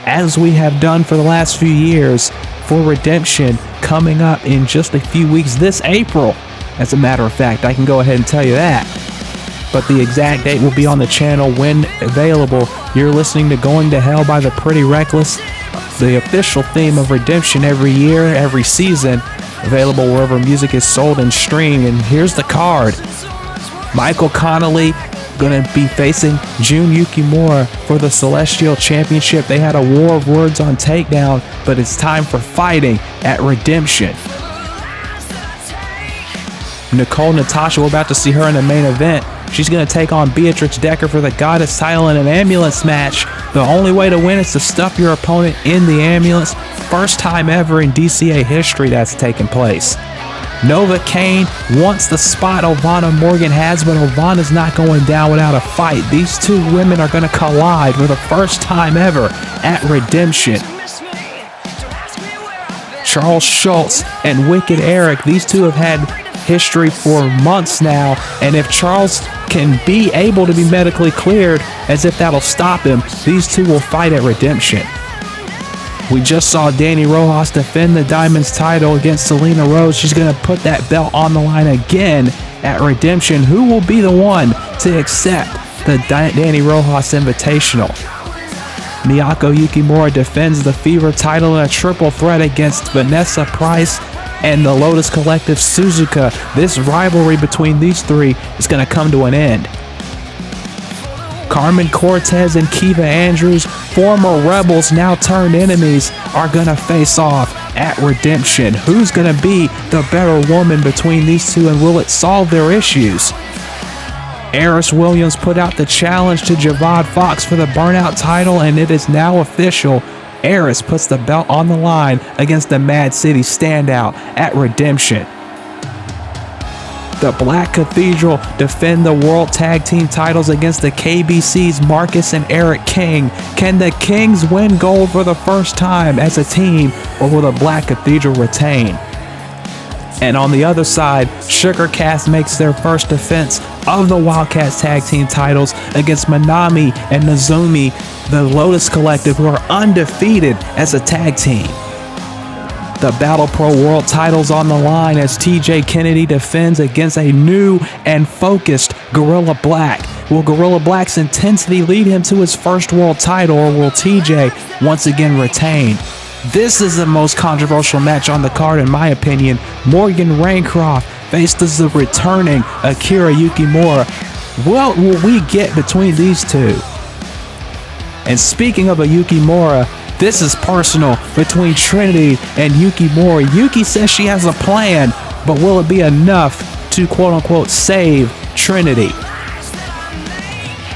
as we have done for the last few years for Redemption, coming up in just a few weeks, this April. As a matter of fact, I can go ahead and tell you that. But the exact date will be on the channel when available. You're listening to Going to Hell by the Pretty Reckless, the official theme of Redemption every year, every season, available wherever music is sold and streamed. And here's the card. Michael Connolly going to be facing Jun Yukimura for the Celestial Championship. They had a war of words on Takedown, but it's time for fighting at Redemption. Nicole Natasha, we're about to see her in the main event. She's going to take on Beatrix Decker for the Goddess title in an ambulance match. The only way to win is to stuff your opponent in the ambulance. First time ever in DCA history that's taken place. Nova Kane wants the spot Ovana Morgan has, but Ovana's not going down without a fight. These two women are going to collide for the first time ever at Redemption. Charles Schultz and Wicked Eric, these two have had history for months now, and if Charles can be able to be medically cleared, as if that'll stop him, these two will fight at Redemption. We just saw Dani Rojas defend the Diamonds title against Selena Rose. She's going to put that belt on the line again at Redemption. Who will be the one to accept the Dani Rojas Invitational? Miyako Yukimura defends the Fever title in a triple threat against Vanessa, Pryce, and the Lotus Collective Suzuka. This rivalry between these three is going to come to an end. Carmen Cortez and Kieva Andrews, former rebels now turned enemies, are going to face off at Redemption. Who's going to be the better woman between these two, and will it solve their issues? Eris Williams put out the challenge to Javad Fox for the Burnout title, and it is now official. Eris puts the belt on the line against the Mad City standout at Redemption. The Black Cathedral defend the World Tag Team titles against the KBC's Marcus and Eric King. Can the Kings win gold for the first time as a team, or will the Black Cathedral retain? And on the other side, Sugarcast makes their first defense of the Wildcats tag team titles against Manami and Nozumi, the Lotus Collective, who are undefeated as a tag team. The Battle Pro World titles on the line as TJ Kennedy defends against a new and focused Gorilla Black. Will Gorilla Black's intensity lead him to his first world title, or will TJ once again retain? This is the most controversial match on the card in my opinion. Morgan Raincroft faces the returning Akira Yukimura. What will we get between these two? And speaking of a Yukimura, this is personal between Trinity and Yukimura. Yuki says she has a plan, but will it be enough to quote-unquote save Trinity?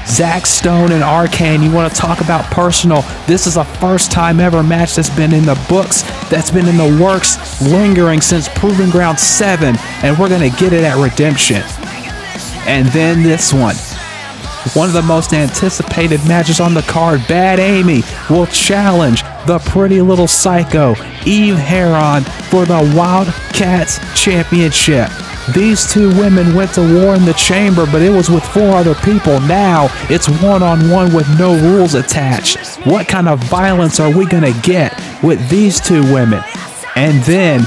Zack Stone and Arcane, you want to talk about personal? This is a first time ever match that's been in the books, that's been in the works, lingering since Proving Ground 7, and we're going to get it at Redemption. And then this one of the most anticipated matches on the card. Bad Amy will challenge the pretty little psycho Eve Heron for the Wildcats Championship. These two women went to war in the chamber, but it was with 4 other people. Now it's one-on-one with no rules attached. What kind of violence are we gonna get with these two women? And then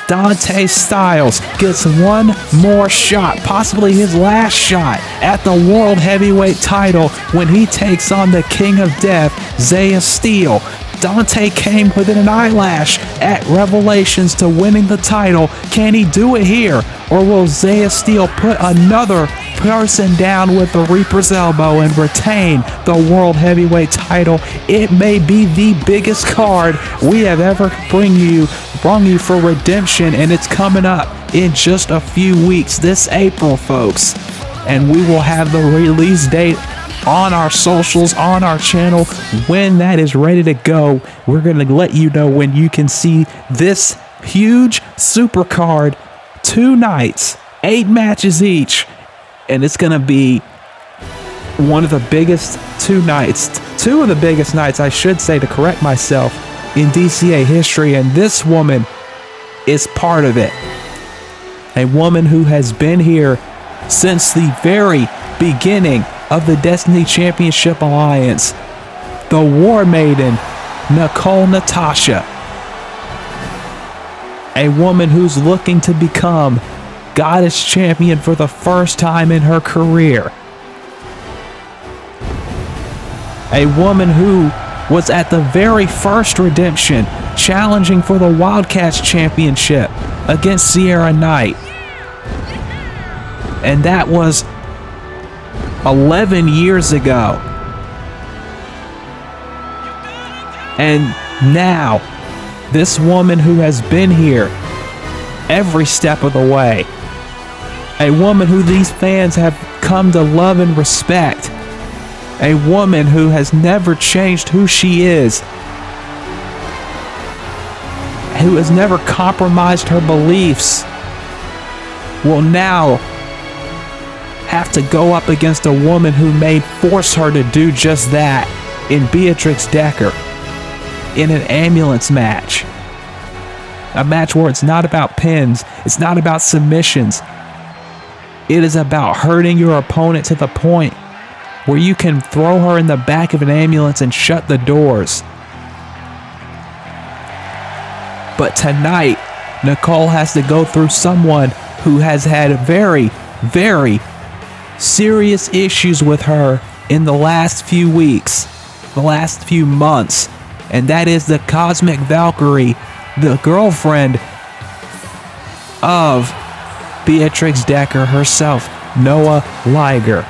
Dante Styles gets one more shot, possibly his last shot, at the World Heavyweight title when he takes on the King of Death, Zaya Steele. Dante came within an eyelash at Revelations to winning the title. Can he do it here? Or will Zaya Steele put another person down with the Reaper's Elbow and retain the World Heavyweight title? It may be the biggest card we have ever brung you for Redemption, and it's coming up in just a few weeks this April, folks. And we will have the release date on our socials, on our channel. When that is ready to go, we're going to let you know when you can see this huge super card. 2 nights, 8 matches each, and it's going to be one of the biggest 2 nights, 2 of the biggest nights, I should say, to correct myself, in DCA history, and this woman is part of it. A woman who has been here since the very beginning of the Destiny Championship Alliance, the War Maiden, Nicole Natasha. A woman who's looking to become Goddess Champion for the first time in her career. A woman who was at the very first Redemption, challenging for the Wildcats Championship against Sierra Knight. And that was 11 years ago. And now, this woman who has been here every step of the way, a woman who these fans have come to love and respect, a woman who has never changed who she is, who has never compromised her beliefs, will now have to go up against a woman who may force her to do just that in Beatrix Decker, in an ambulance match. A match where it's not about pins, it's not about submissions. It is about hurting your opponent to the point where you can throw her in the back of an ambulance and shut the doors. But tonight, Nicole has to go through someone who has had very, very serious issues with her in the last few weeks, the last few months, and that is the Cosmic Valkyrie, the girlfriend of Beatrix Decker herself, Noah Liger.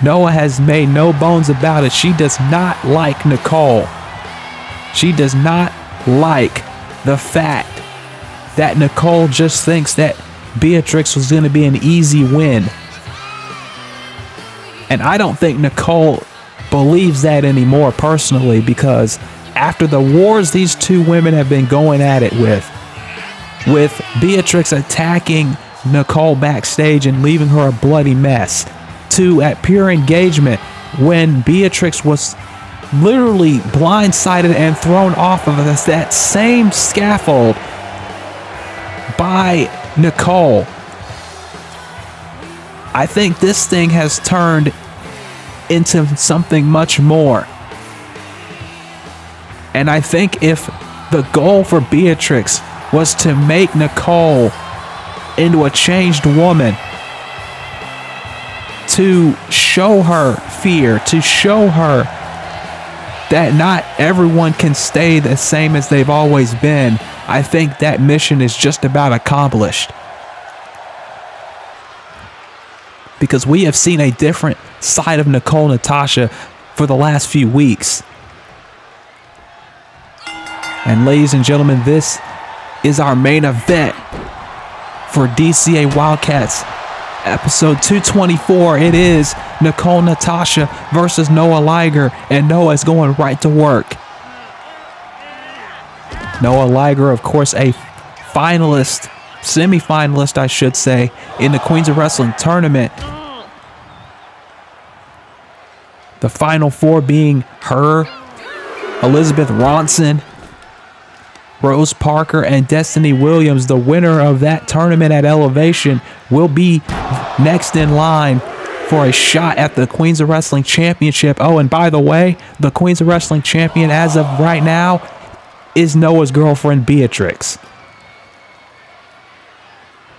Noah has made no bones about it. She does not like Nicole. She does not like the fact that Nicole just thinks that Beatrix was going to be an easy win. And I don't think Nicole believes that anymore personally, because after the wars these two women have been going at it with, with Beatrix attacking Nicole backstage and leaving her a bloody mess, to at Pure Engagement when Beatrix was literally blindsided and thrown off of that same scaffold by Nicole. I think this thing has turned into something much more. And I think if the goal for Beatrix was to make Nicole into a changed woman, to show her fear, to show her that not everyone can stay the same as they've always been, I think that mission is just about accomplished. Because we have seen a different side of Nicole Natasha for the last few weeks. And ladies and gentlemen, this is our main event for DCA Wildcats episode 224. It is Nicole Natasha versus Noah Liger, and Noah is going right to work. Noah Liger, of course, a finalist, semi-finalist, I should say, in the Queens of Wrestling tournament. The final four being her, Elizabeth Ronson, Rose Parker, and Destiny Williams. The winner of that tournament at Elevation will be next in line for a shot at the Queens of Wrestling Championship. Oh, and by the way, the Queens of Wrestling Champion as of right now is Noah's girlfriend, Beatrix.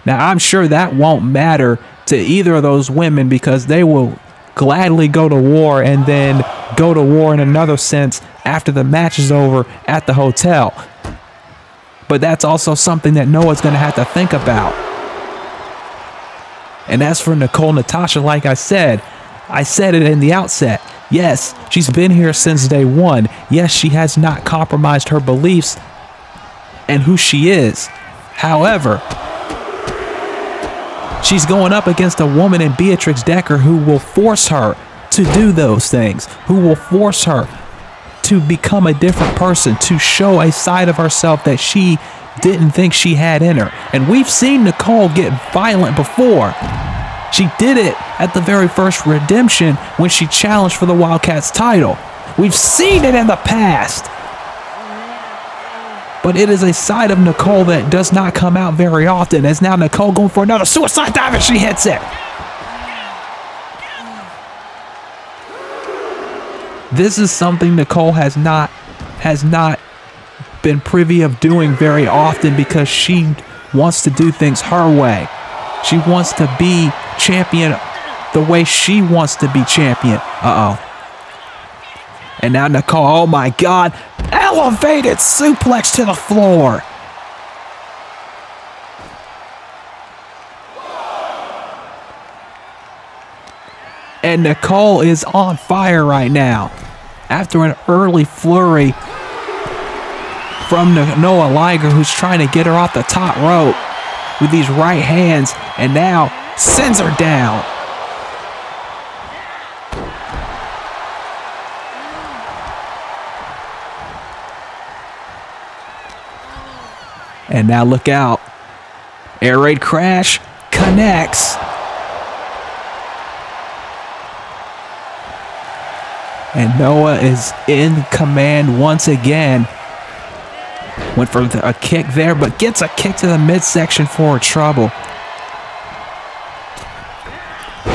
Now, I'm sure that won't matter to either of those women because they will gladly go to war and then go to war in another sense after the match is over at the hotel. But that's also something that Noah's going to have to think about. And as for Nicole Natasha, like I said it in the outset. Yes, she's been here since day one. Yes, she has not compromised her beliefs and who she is. However, she's going up against a woman in Beatrix Decker who will force her to do those things, who will force her to become a different person, to show a side of herself that she didn't think she had in her. And we've seen Nicole get violent before. She did it at the very first Redemption when she challenged for the Wildcats title. We've seen it in the past. But it is a side of Nicole that does not come out very often, as now Nicole going for another suicide dive and she hits it. This is something Nicole has not been privy of doing very often because she wants to do things her way. She wants to be champion the way she wants to be champion. And now Nicole, oh my God, elevated suplex to the floor. And Nicole is on fire right now. After an early flurry from Noah Liger, who's trying to get her off the top rope with these right hands, and now sends her down. And now look out. Air raid crash connects. And Noah is in command once again. Went for a kick there, but gets a kick to the midsection for trouble.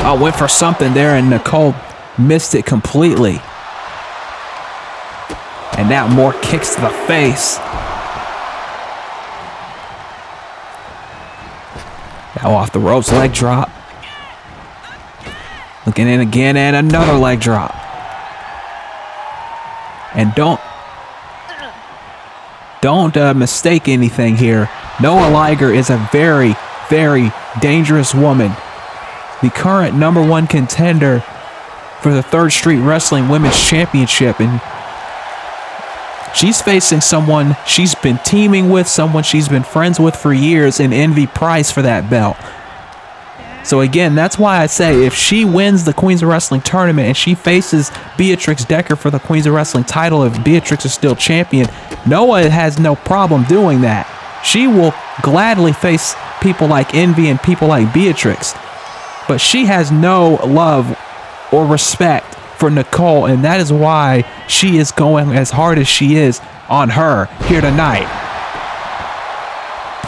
Oh, went for something there, and Nicole missed it completely. And now more kicks to the face. Now off the ropes, leg drop. Looking in again, and another leg drop. And don't mistake anything here. Noah Liger is a very, very dangerous woman. The current #1 contender for the 3rd Street Wrestling Women's Championship. And she's facing someone she's been teaming with, someone she's been friends with for years, in Pryce for that belt. So again, that's why I say if she wins the Queens of Wrestling tournament and she faces Beatrix Decker for the Queens of Wrestling title, if Beatrix is still champion, Noah has no problem doing that. She will gladly face people like Envy and people like Beatrix. But she has no love or respect for Nicole, and that is why she is going as hard as she is on her here tonight.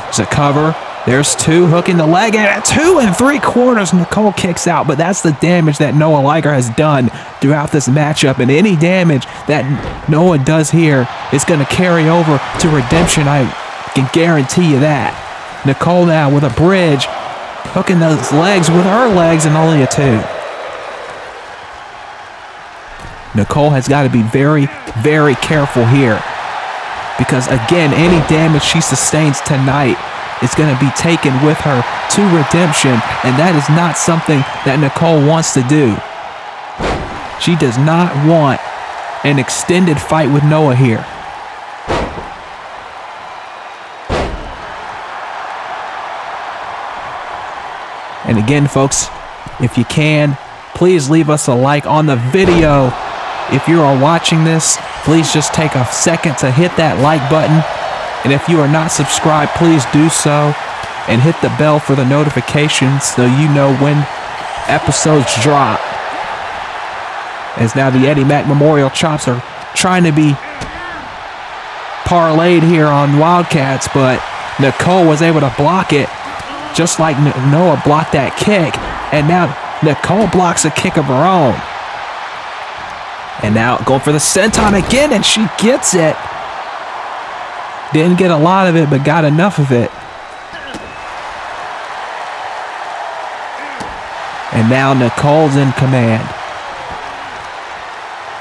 There's a cover. There's two, hooking the leg, and at 2 3/4, Nicole kicks out. But that's the damage that Noah Liger has done throughout this matchup, and any damage that Noah does here is going to carry over to Redemption. I can guarantee you that. Nicole now with a bridge, hooking those legs with her legs, and only a 2. Nicole has got to be very, very careful here, because again, any damage she sustains tonight is going to be taken with her to Redemption, and that is not something that Nicole wants to do. She does not want an extended fight with Noah here. And again, folks, if you can, please leave us a like on the video. If you are watching this, please just take a second to hit that like button. And if you are not subscribed, please do so. And hit the bell for the notifications so you know when episodes drop. As now the Eddie Mack Memorial Chops are trying to be parlayed here on Wildcats, but Nicole was able to block it, just like Noah blocked that kick. And now Nicole blocks a kick of her own. And now going for the senton again, and she gets it. Didn't get a lot of it, but got enough of it. And now Nicole's in command.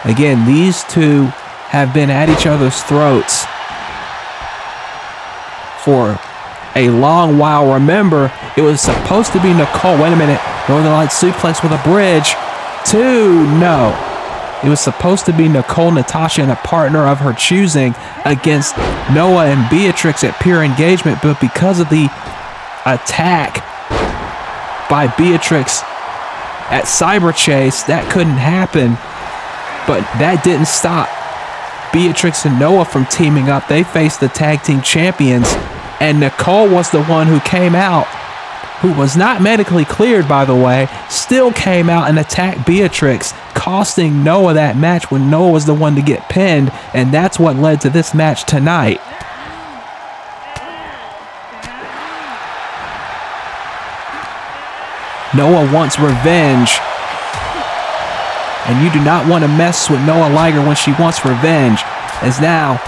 Again, these two have been at each other's throats for a long while. Remember, it was supposed to be Nicole. Wait a minute. Northern Lights suplex with a bridge. 2, no. It was supposed to be Nicole Natasha and a partner of her choosing against Noah and Beatrix at Pure Engagement, but because of the attack by Beatrix at Cyber Chase, that couldn't happen. But that didn't stop Beatrix and Noah from teaming up. They faced the tag team champions, and Nicole was the one who came out, who was not medically cleared, by the way, still came out and attacked Beatrix, costing Noah that match when Noah was the one to get pinned, and that's what led to this match tonight. Noah wants revenge, and you do not want to mess with Noah Liger when she wants revenge. As now,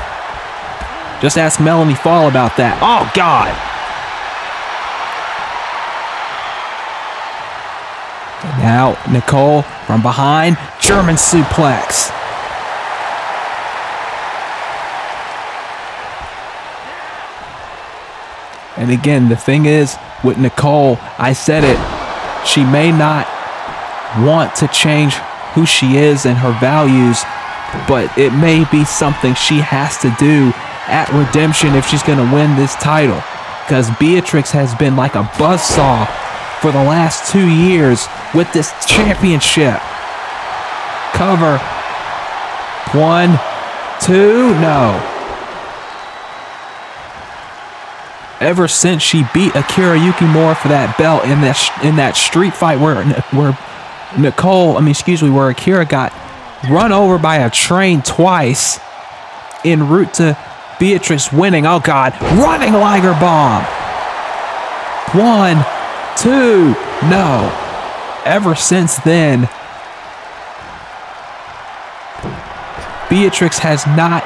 just ask Melanie Fall about that. Oh, God. And now, Nicole from behind, German suplex. And again, the thing is, with Nicole, I said it, she may not want to change who she is and her values, but it may be something she has to do at Redemption if she's going to win this title. Because Beatrix has been like a buzzsaw for the last 2 years with this championship. Cover. 1, 2, no. Ever since she beat Akira Yukimura for that belt in that street fight where Akira got run over by a train twice en route to Beatrix winning. Oh, God. Running Liger bomb. 1, 2, no. Ever since then, Beatrix has not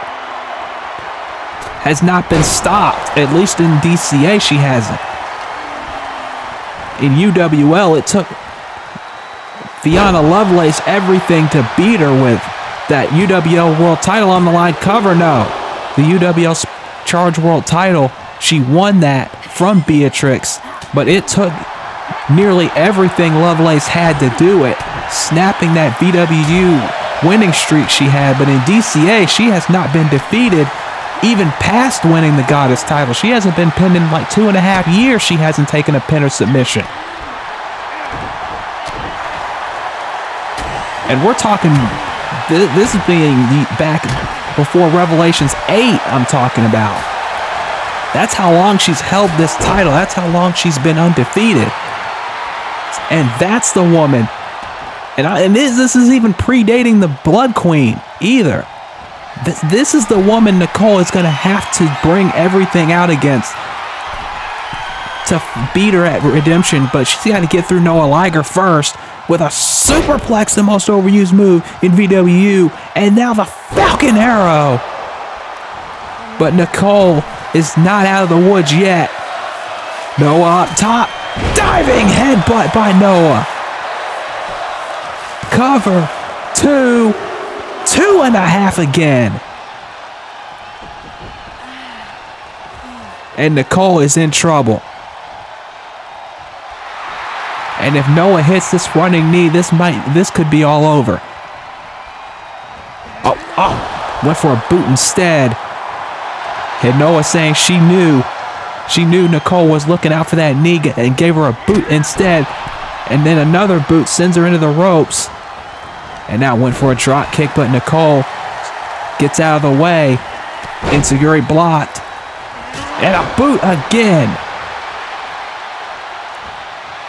been stopped. At least in DCA, she hasn't. In UWL, it took Fiona Lovelace everything to beat her with that UWL World title on the line. Cover, no. The UWL Charge World title, she won that from Beatrix, but it took nearly everything Lovelace had to do it, snapping that VWU winning streak she had. But in DCA, she has not been defeated even past winning the Goddess title. She hasn't been pinned in like 2.5 years. She hasn't taken a pin or submission. And we're talking, this is being back before Revelations 8 I'm talking about. That's how long she's held this title. That's how long she's been undefeated. And that's the woman. And this is even predating the Blood Queen either. This is the woman Nicole is going to have to bring everything out against to beat her at Redemption. But she's got to get through Noah Liger first with a superplex, the most overused move in VWU. And now the Falcon Arrow. But Nicole is not out of the woods yet. Noah up top. Diving headbutt by Noah. Cover. 2. 2.5 again. And Nicole is in trouble. And if Noah hits this running knee, this could be all over. Oh, went for a boot instead. And Noah saying she knew Nicole was looking out for that knee and gave her a boot instead. And then another boot sends her into the ropes. And now went for a drop kick, but Nicole gets out of the way. Insecurity blocked. And a boot again.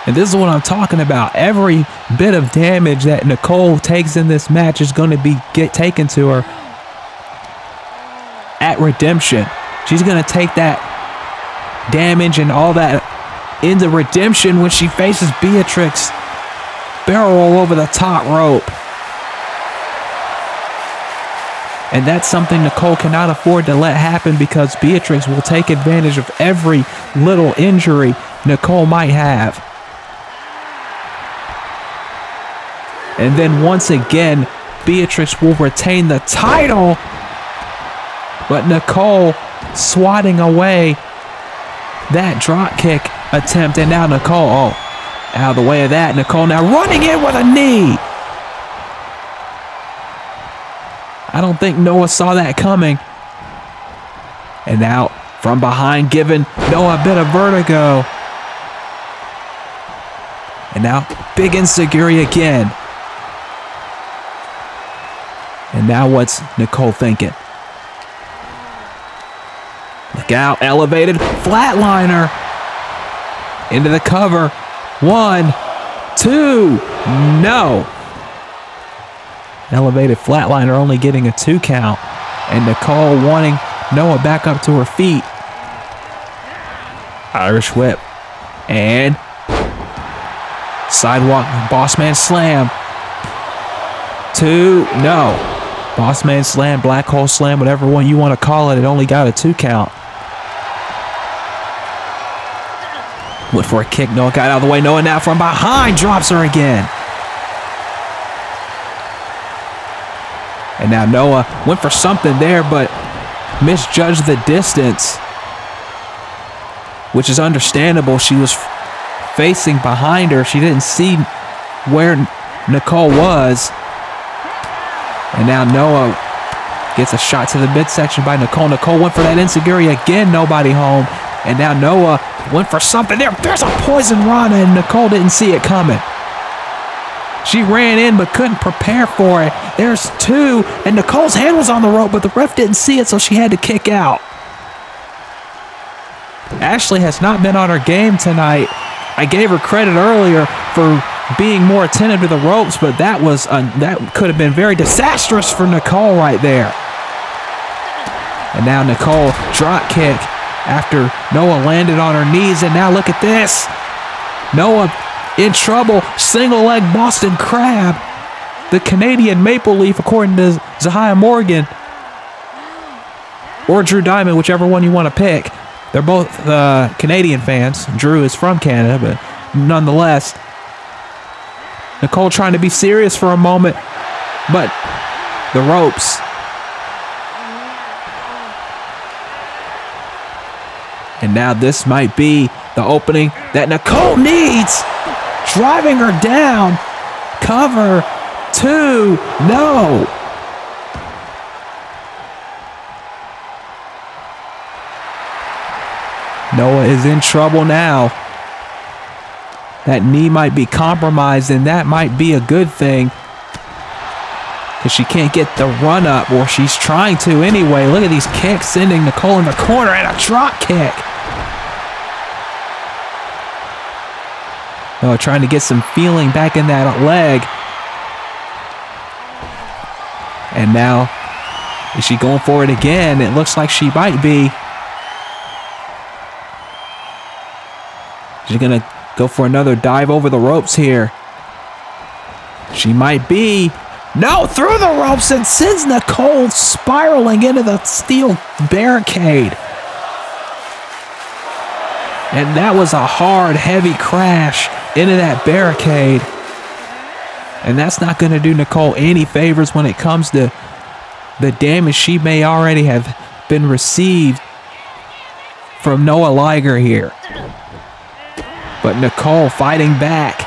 And this is what I'm talking about. Every bit of damage that Nicole takes in this match is going to get taken to her at Redemption. She's going to take that damage and all that into Redemption when she faces Beatrix. Barrel roll over the top rope. And that's something Nicole cannot afford to let happen, because Beatrix will take advantage of every little injury Nicole might have. And then once again, Beatrix will retain the title. But Nicole swatting away that drop kick attempt. And now Nicole, out of the way of that. Nicole now running in with a knee. I don't think Noah saw that coming. And now from behind, giving Noah a bit of vertigo. And now big insecurity again. And now what's Nicole thinking? Look out, elevated flatliner. Into the cover. 1, 2, no. Elevated flatliner only getting a 2 count. And Nicole wanting Noah back up to her feet. Irish whip. And sidewalk bossman slam. 2, no. Bossman slam, black hole slam, whatever one you want to call it. It only got a 2 count. Went for a kick. Noah got out of the way. Noah now from behind drops her again. And now Noah went for something there, but misjudged the distance, which is understandable. She was facing behind her. She didn't see where Nicole was. And now Noah gets a shot to the midsection by Nicole. Nicole went for that insecurity again. Nobody home. And now Noah went for something there. There's a poison rana, and Nicole didn't see it coming. She ran in but couldn't prepare for it. There's 2, and Nicole's hand was on the rope, but the ref didn't see it, so she had to kick out. Ashley has not been on her game tonight. I gave her credit earlier for being more attentive to the ropes, but that could have been very disastrous for Nicole right there. And now Nicole drop kick after Noah landed on her knees, and now look at this. Noah in trouble, single leg Boston Crab. The Canadian Maple Leaf, according to Zahia Morgan. Or Drew Diamond, whichever one you want to pick. They're both Canadian fans. Drew is from Canada, but nonetheless. Nicole trying to be serious for a moment, but the ropes. And now this might be the opening that Nicole needs. Driving her down. Cover. 2. No. Noah is in trouble now. That knee might be compromised, and that might be a good thing. because she can't get the run up, or she's trying to anyway. Look at these kicks sending Nicole in the corner, and a drop kick. Oh, trying to get some feeling back in that leg. And now, is she going for it again? It looks like she might be. She's going to go for another dive over the ropes here. She might be. No, through the ropes, and sends Nicole spiraling into the steel barricade. And that was a hard, heavy crash into that barricade. And that's not going to do Nicole any favors when it comes to the damage she may already have been received from Noah Liger here. But Nicole fighting back.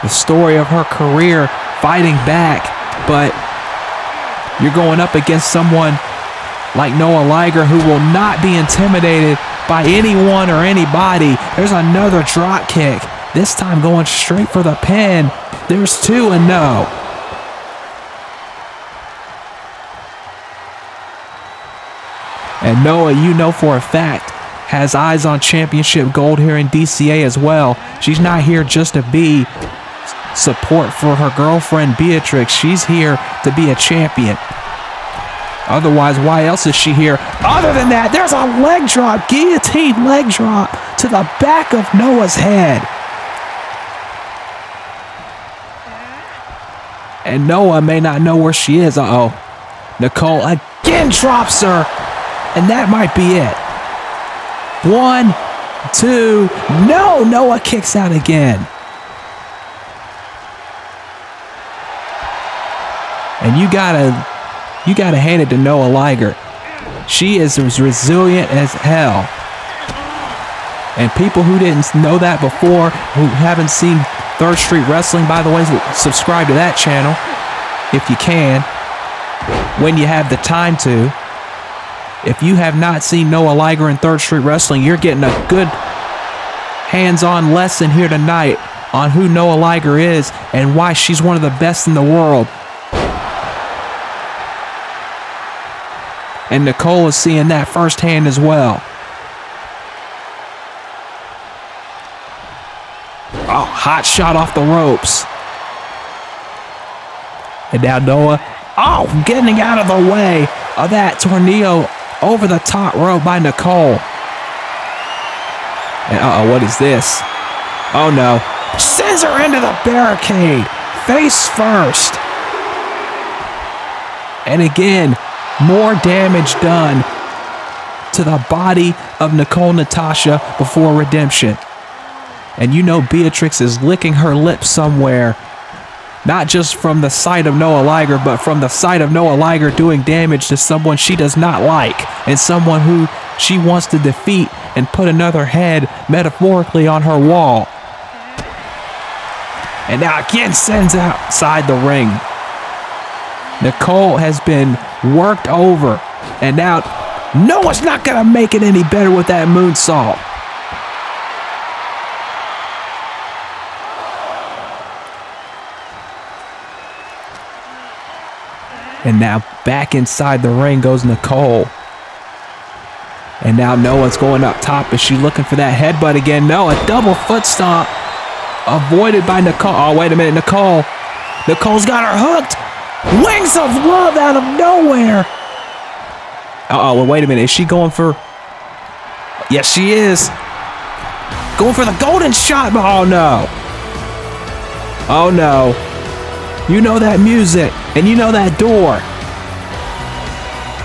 The story of her career, fighting back. But you're going up against someone like Noah Liger, who will not be intimidated by anyone or anybody. There's another drop kick. This time going straight for the pin. There's 2 and no. And Noah, you know for a fact, has eyes on championship gold here in DCA as well. She's not here just to be support for her girlfriend Beatrix. She's here to be a champion. Otherwise, why else is she here? Other than that, there's a leg drop, guillotine leg drop to the back of Noah's head. And Noah may not know where she is. Uh-oh. Nicole again drops her. And that might be it. 1, 2. No, Noah kicks out again. And you gotta hand it to Noah Liger. She is as resilient as hell. And people who didn't know that before, who haven't seen 3rd Street Wrestling, by the way, subscribe to that channel if you can, when you have the time to. If you have not seen Noah Liger in 3rd Street Wrestling, you're getting a good hands-on lesson here tonight on who Noah Liger is and why she's one of the best in the world. And Nicole is seeing that firsthand as well. Oh, hot shot off the ropes. And now Noah, getting out of the way of that tornado over the top rope by Nicole. And what is this? Oh no. Sends her into the barricade. Face first. And again, more damage done to the body of Nicole Natasha before Redemption. And you know Beatrix is licking her lips somewhere. Not just from the sight of Noah Liger, but from the sight of Noah Liger doing damage to someone she does not like, and someone who she wants to defeat and put another head metaphorically on her wall. And now again sends outside the ring. Nicole has been worked over, and now Noah's not gonna make it any better with that moonsault. And now back inside the ring goes Nicole. And now Noah's going up top. Is she looking for that headbutt again? No, a double foot stomp avoided by Nicole. Oh, wait a minute, Nicole. Nicole's got her hooked. Wings of love out of nowhere. Well, wait a minute. Is she going for... Yes, she is. Going for the golden shot. Oh, no. Oh, no. You know that music, and you know that door.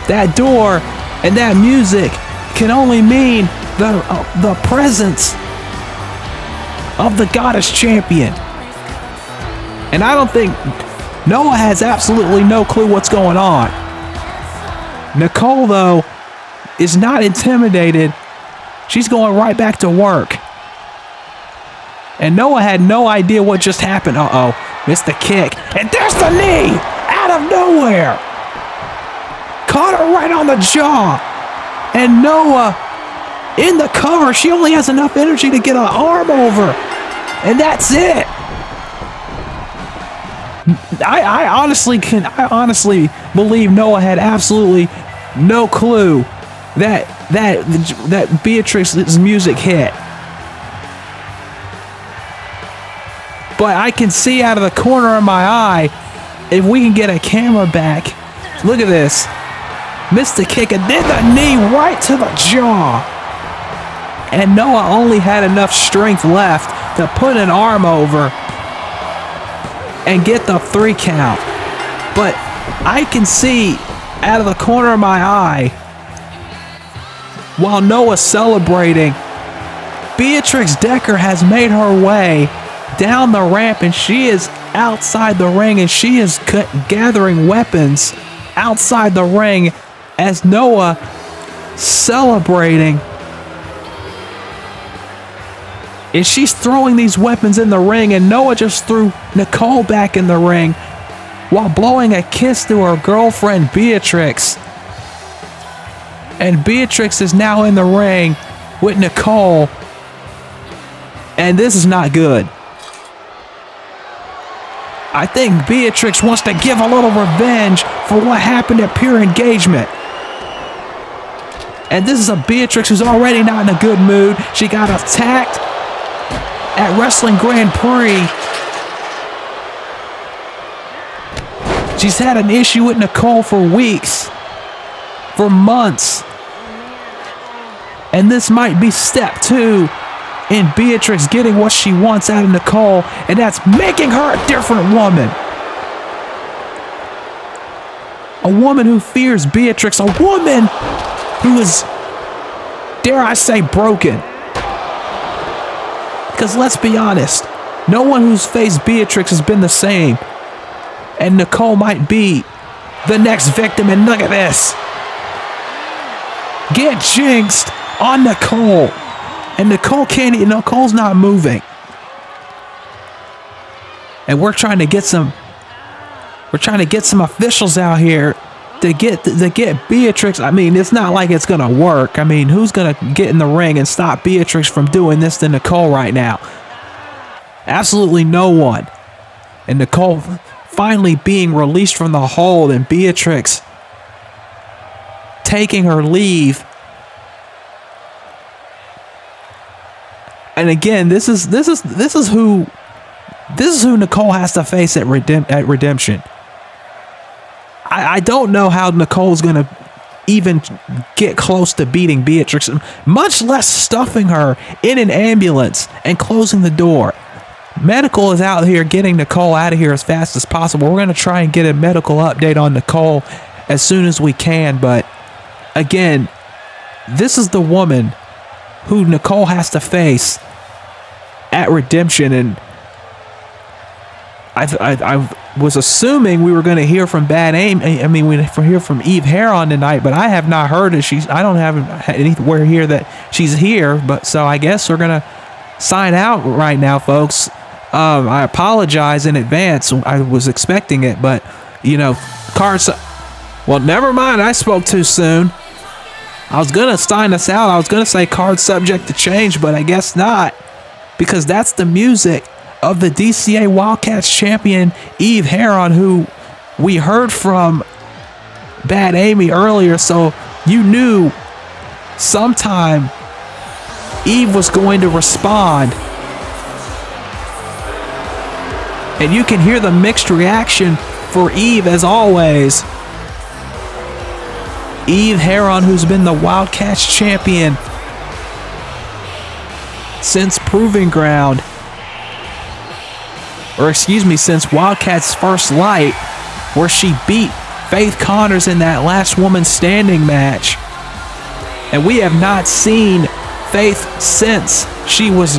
That door and that music can only mean the presence of the goddess champion. And I don't think Noah has absolutely no clue what's going on. Nicole, though, is not intimidated. She's going right back to work. And Noah had no idea what just happened. Missed the kick. And there's the knee out of nowhere. Caught her right on the jaw. And Noah in the cover. She only has enough energy to get an arm over. And that's it. I honestly believe Noah had absolutely no clue that Beatrix's music hit. But I can see out of the corner of my eye, if we can get a camera back, look at this. Missed the kick and then the knee right to the jaw. And Noah only had enough strength left to put an arm over and get the 3 count. But I can see out of the corner of my eye, while Noah's celebrating, Beatrix Decker has made her way down the ramp and she is outside the ring and she is gathering weapons outside the ring as Noah celebrating. And she's throwing these weapons in the ring and Noah just threw Nicole back in the ring while blowing a kiss to her girlfriend Beatrix. And Beatrix is now in the ring with Nicole. And this is not good. I think Beatrix wants to give a little revenge for what happened at Pure Engagement. And this is a Beatrix who's already not in a good mood. She got attacked at Wrestling Grand Prix. She's had an issue with Nicole for weeks, for months. And this might be step 2 in Beatrix getting what she wants out of Nicole, and that's making her a different woman. A woman who fears Beatrix, a woman who is, dare I say, broken. Because let's be honest, no one who's faced Beatrix has been the same. And Nicole might be the next victim, and look at this. Get jinxed on Nicole. And Nicole's not moving. And we're trying to get some officials out here to get Beatrix. I mean, it's not like it's gonna work. I mean, who's gonna get in the ring and stop Beatrix from doing this to Nicole right now? Absolutely no one. And Nicole finally being released from the hold and Beatrix taking her leave. And again, this is who Nicole has to face at Redemption. I don't know how Nicole's gonna even get close to beating Beatrix, much less stuffing her in an ambulance and closing the door. Medical is out here getting Nicole out of here as fast as possible. We're gonna try and get a medical update on Nicole as soon as we can, but again, this is the woman who Nicole has to face at Redemption, and I was assuming we were going to hear from Bad Amy. I mean, we hear from Eve Heron tonight, but I have not heard that I don't have anywhere here that she's here. But so I guess we're gonna sign out right now, folks. I apologize in advance. I was expecting it, but cards. Well, never mind. I spoke too soon. I was gonna sign us out. I was gonna say card subject to change, but I guess not, because that's the music of the DCA Wildcats champion Eve Heron, who we heard from Bad Amy earlier. So you knew sometime Eve was going to respond, and you can hear the mixed reaction for Eve as always. Eve Heron, who's been the Wildcats champion since Proving Ground, since Wildcats First Light, where she beat Faith Connors in that last woman standing match. And we have not seen Faith since she was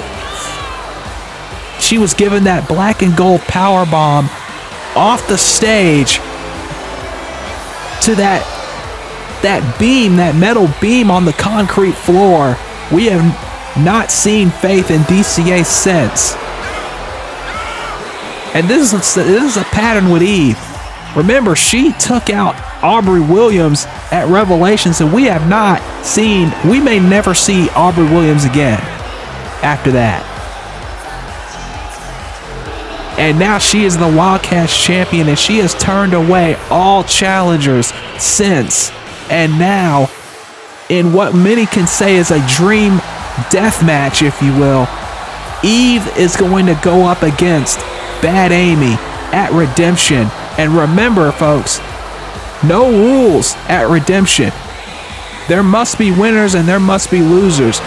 given that black and gold power bomb off the stage to that beam, that metal beam on the concrete floor. We have not seen Faith in DCA since. And this is a pattern with Eve. Remember, she took out Aubrey Williams at Revelations, and we may never see Aubrey Williams again after that. And now she is the Wildcats champion, and she has turned away all challengers since. And now, in what many can say is a dream death match, if you will, Eve is going to go up against Bad Amy at Redemption. And remember, folks, no rules at Redemption. There must be winners and there must be losers.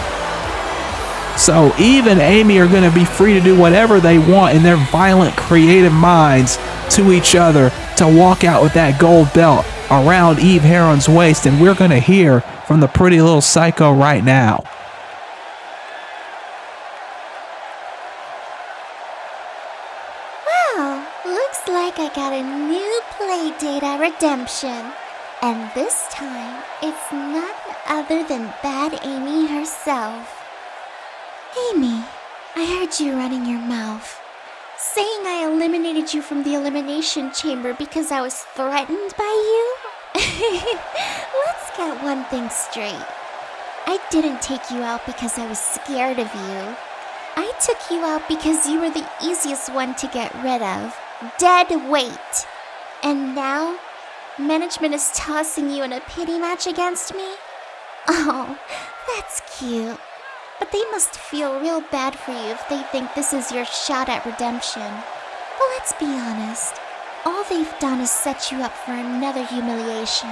So Eve and Amy are going to be free to do whatever they want in their violent, creative minds to each other to walk out with that gold belt around Eve Heron's waist. And we're going to hear from the pretty little psycho right now. Well, looks like I got a new play date at Redemption. And this time, it's none other than Bad Amy herself. Amy, I heard you running your mouth, saying I eliminated you from the elimination chamber because I was threatened by you? Let's get one thing straight. I didn't take you out because I was scared of you. I took you out because you were the easiest one to get rid of. Dead weight. And now, management is tossing you in a pity match against me? Oh, that's cute. But they must feel real bad for you if they think this is your shot at redemption. But let's be honest, all they've done is set you up for another humiliation.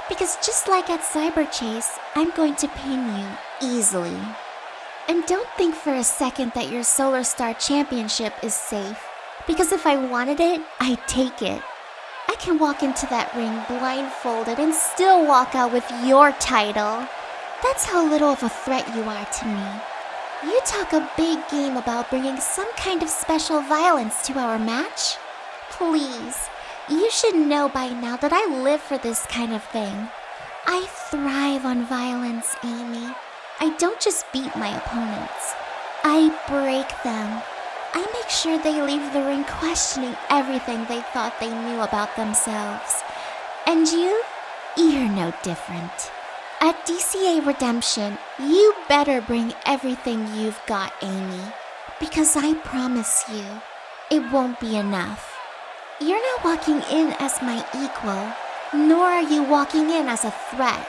Because just like at Cyber Chase, I'm going to pin you easily. And don't think for a second that your Solar Star Championship is safe. Because if I wanted it, I'd take it. I can walk into that ring blindfolded and still walk out with your title. That's how little of a threat you are to me. You talk a big game about bringing some kind of special violence to our match? Please, you should know by now that I live for this kind of thing. I thrive on violence, Amy. I don't just beat my opponents. I break them. I make sure they leave the ring questioning everything they thought they knew about themselves. And you're no different. At DCA Redemption, you better bring everything you've got, Amy. Because I promise you, it won't be enough. You're not walking in as my equal, nor are you walking in as a threat.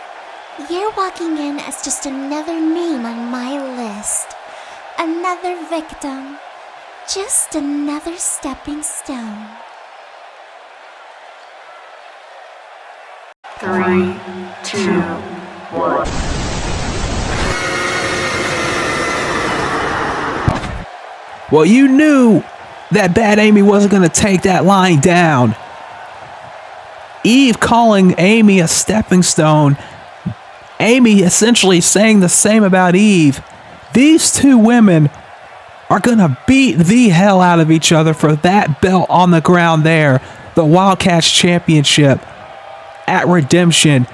You're walking in as just another name on my list. Another victim. Just another stepping stone. 3, 2, 1. Well, you knew that Bad Amy wasn't going to take that line down. Eve calling Amy a stepping stone. Amy essentially saying the same about Eve. These two women are going to beat the hell out of each other for that belt on the ground there. The Wildcats Championship at Redemption.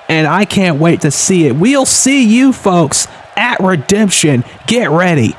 And I can't wait to see it. We'll see you folks at Redemption. Get ready.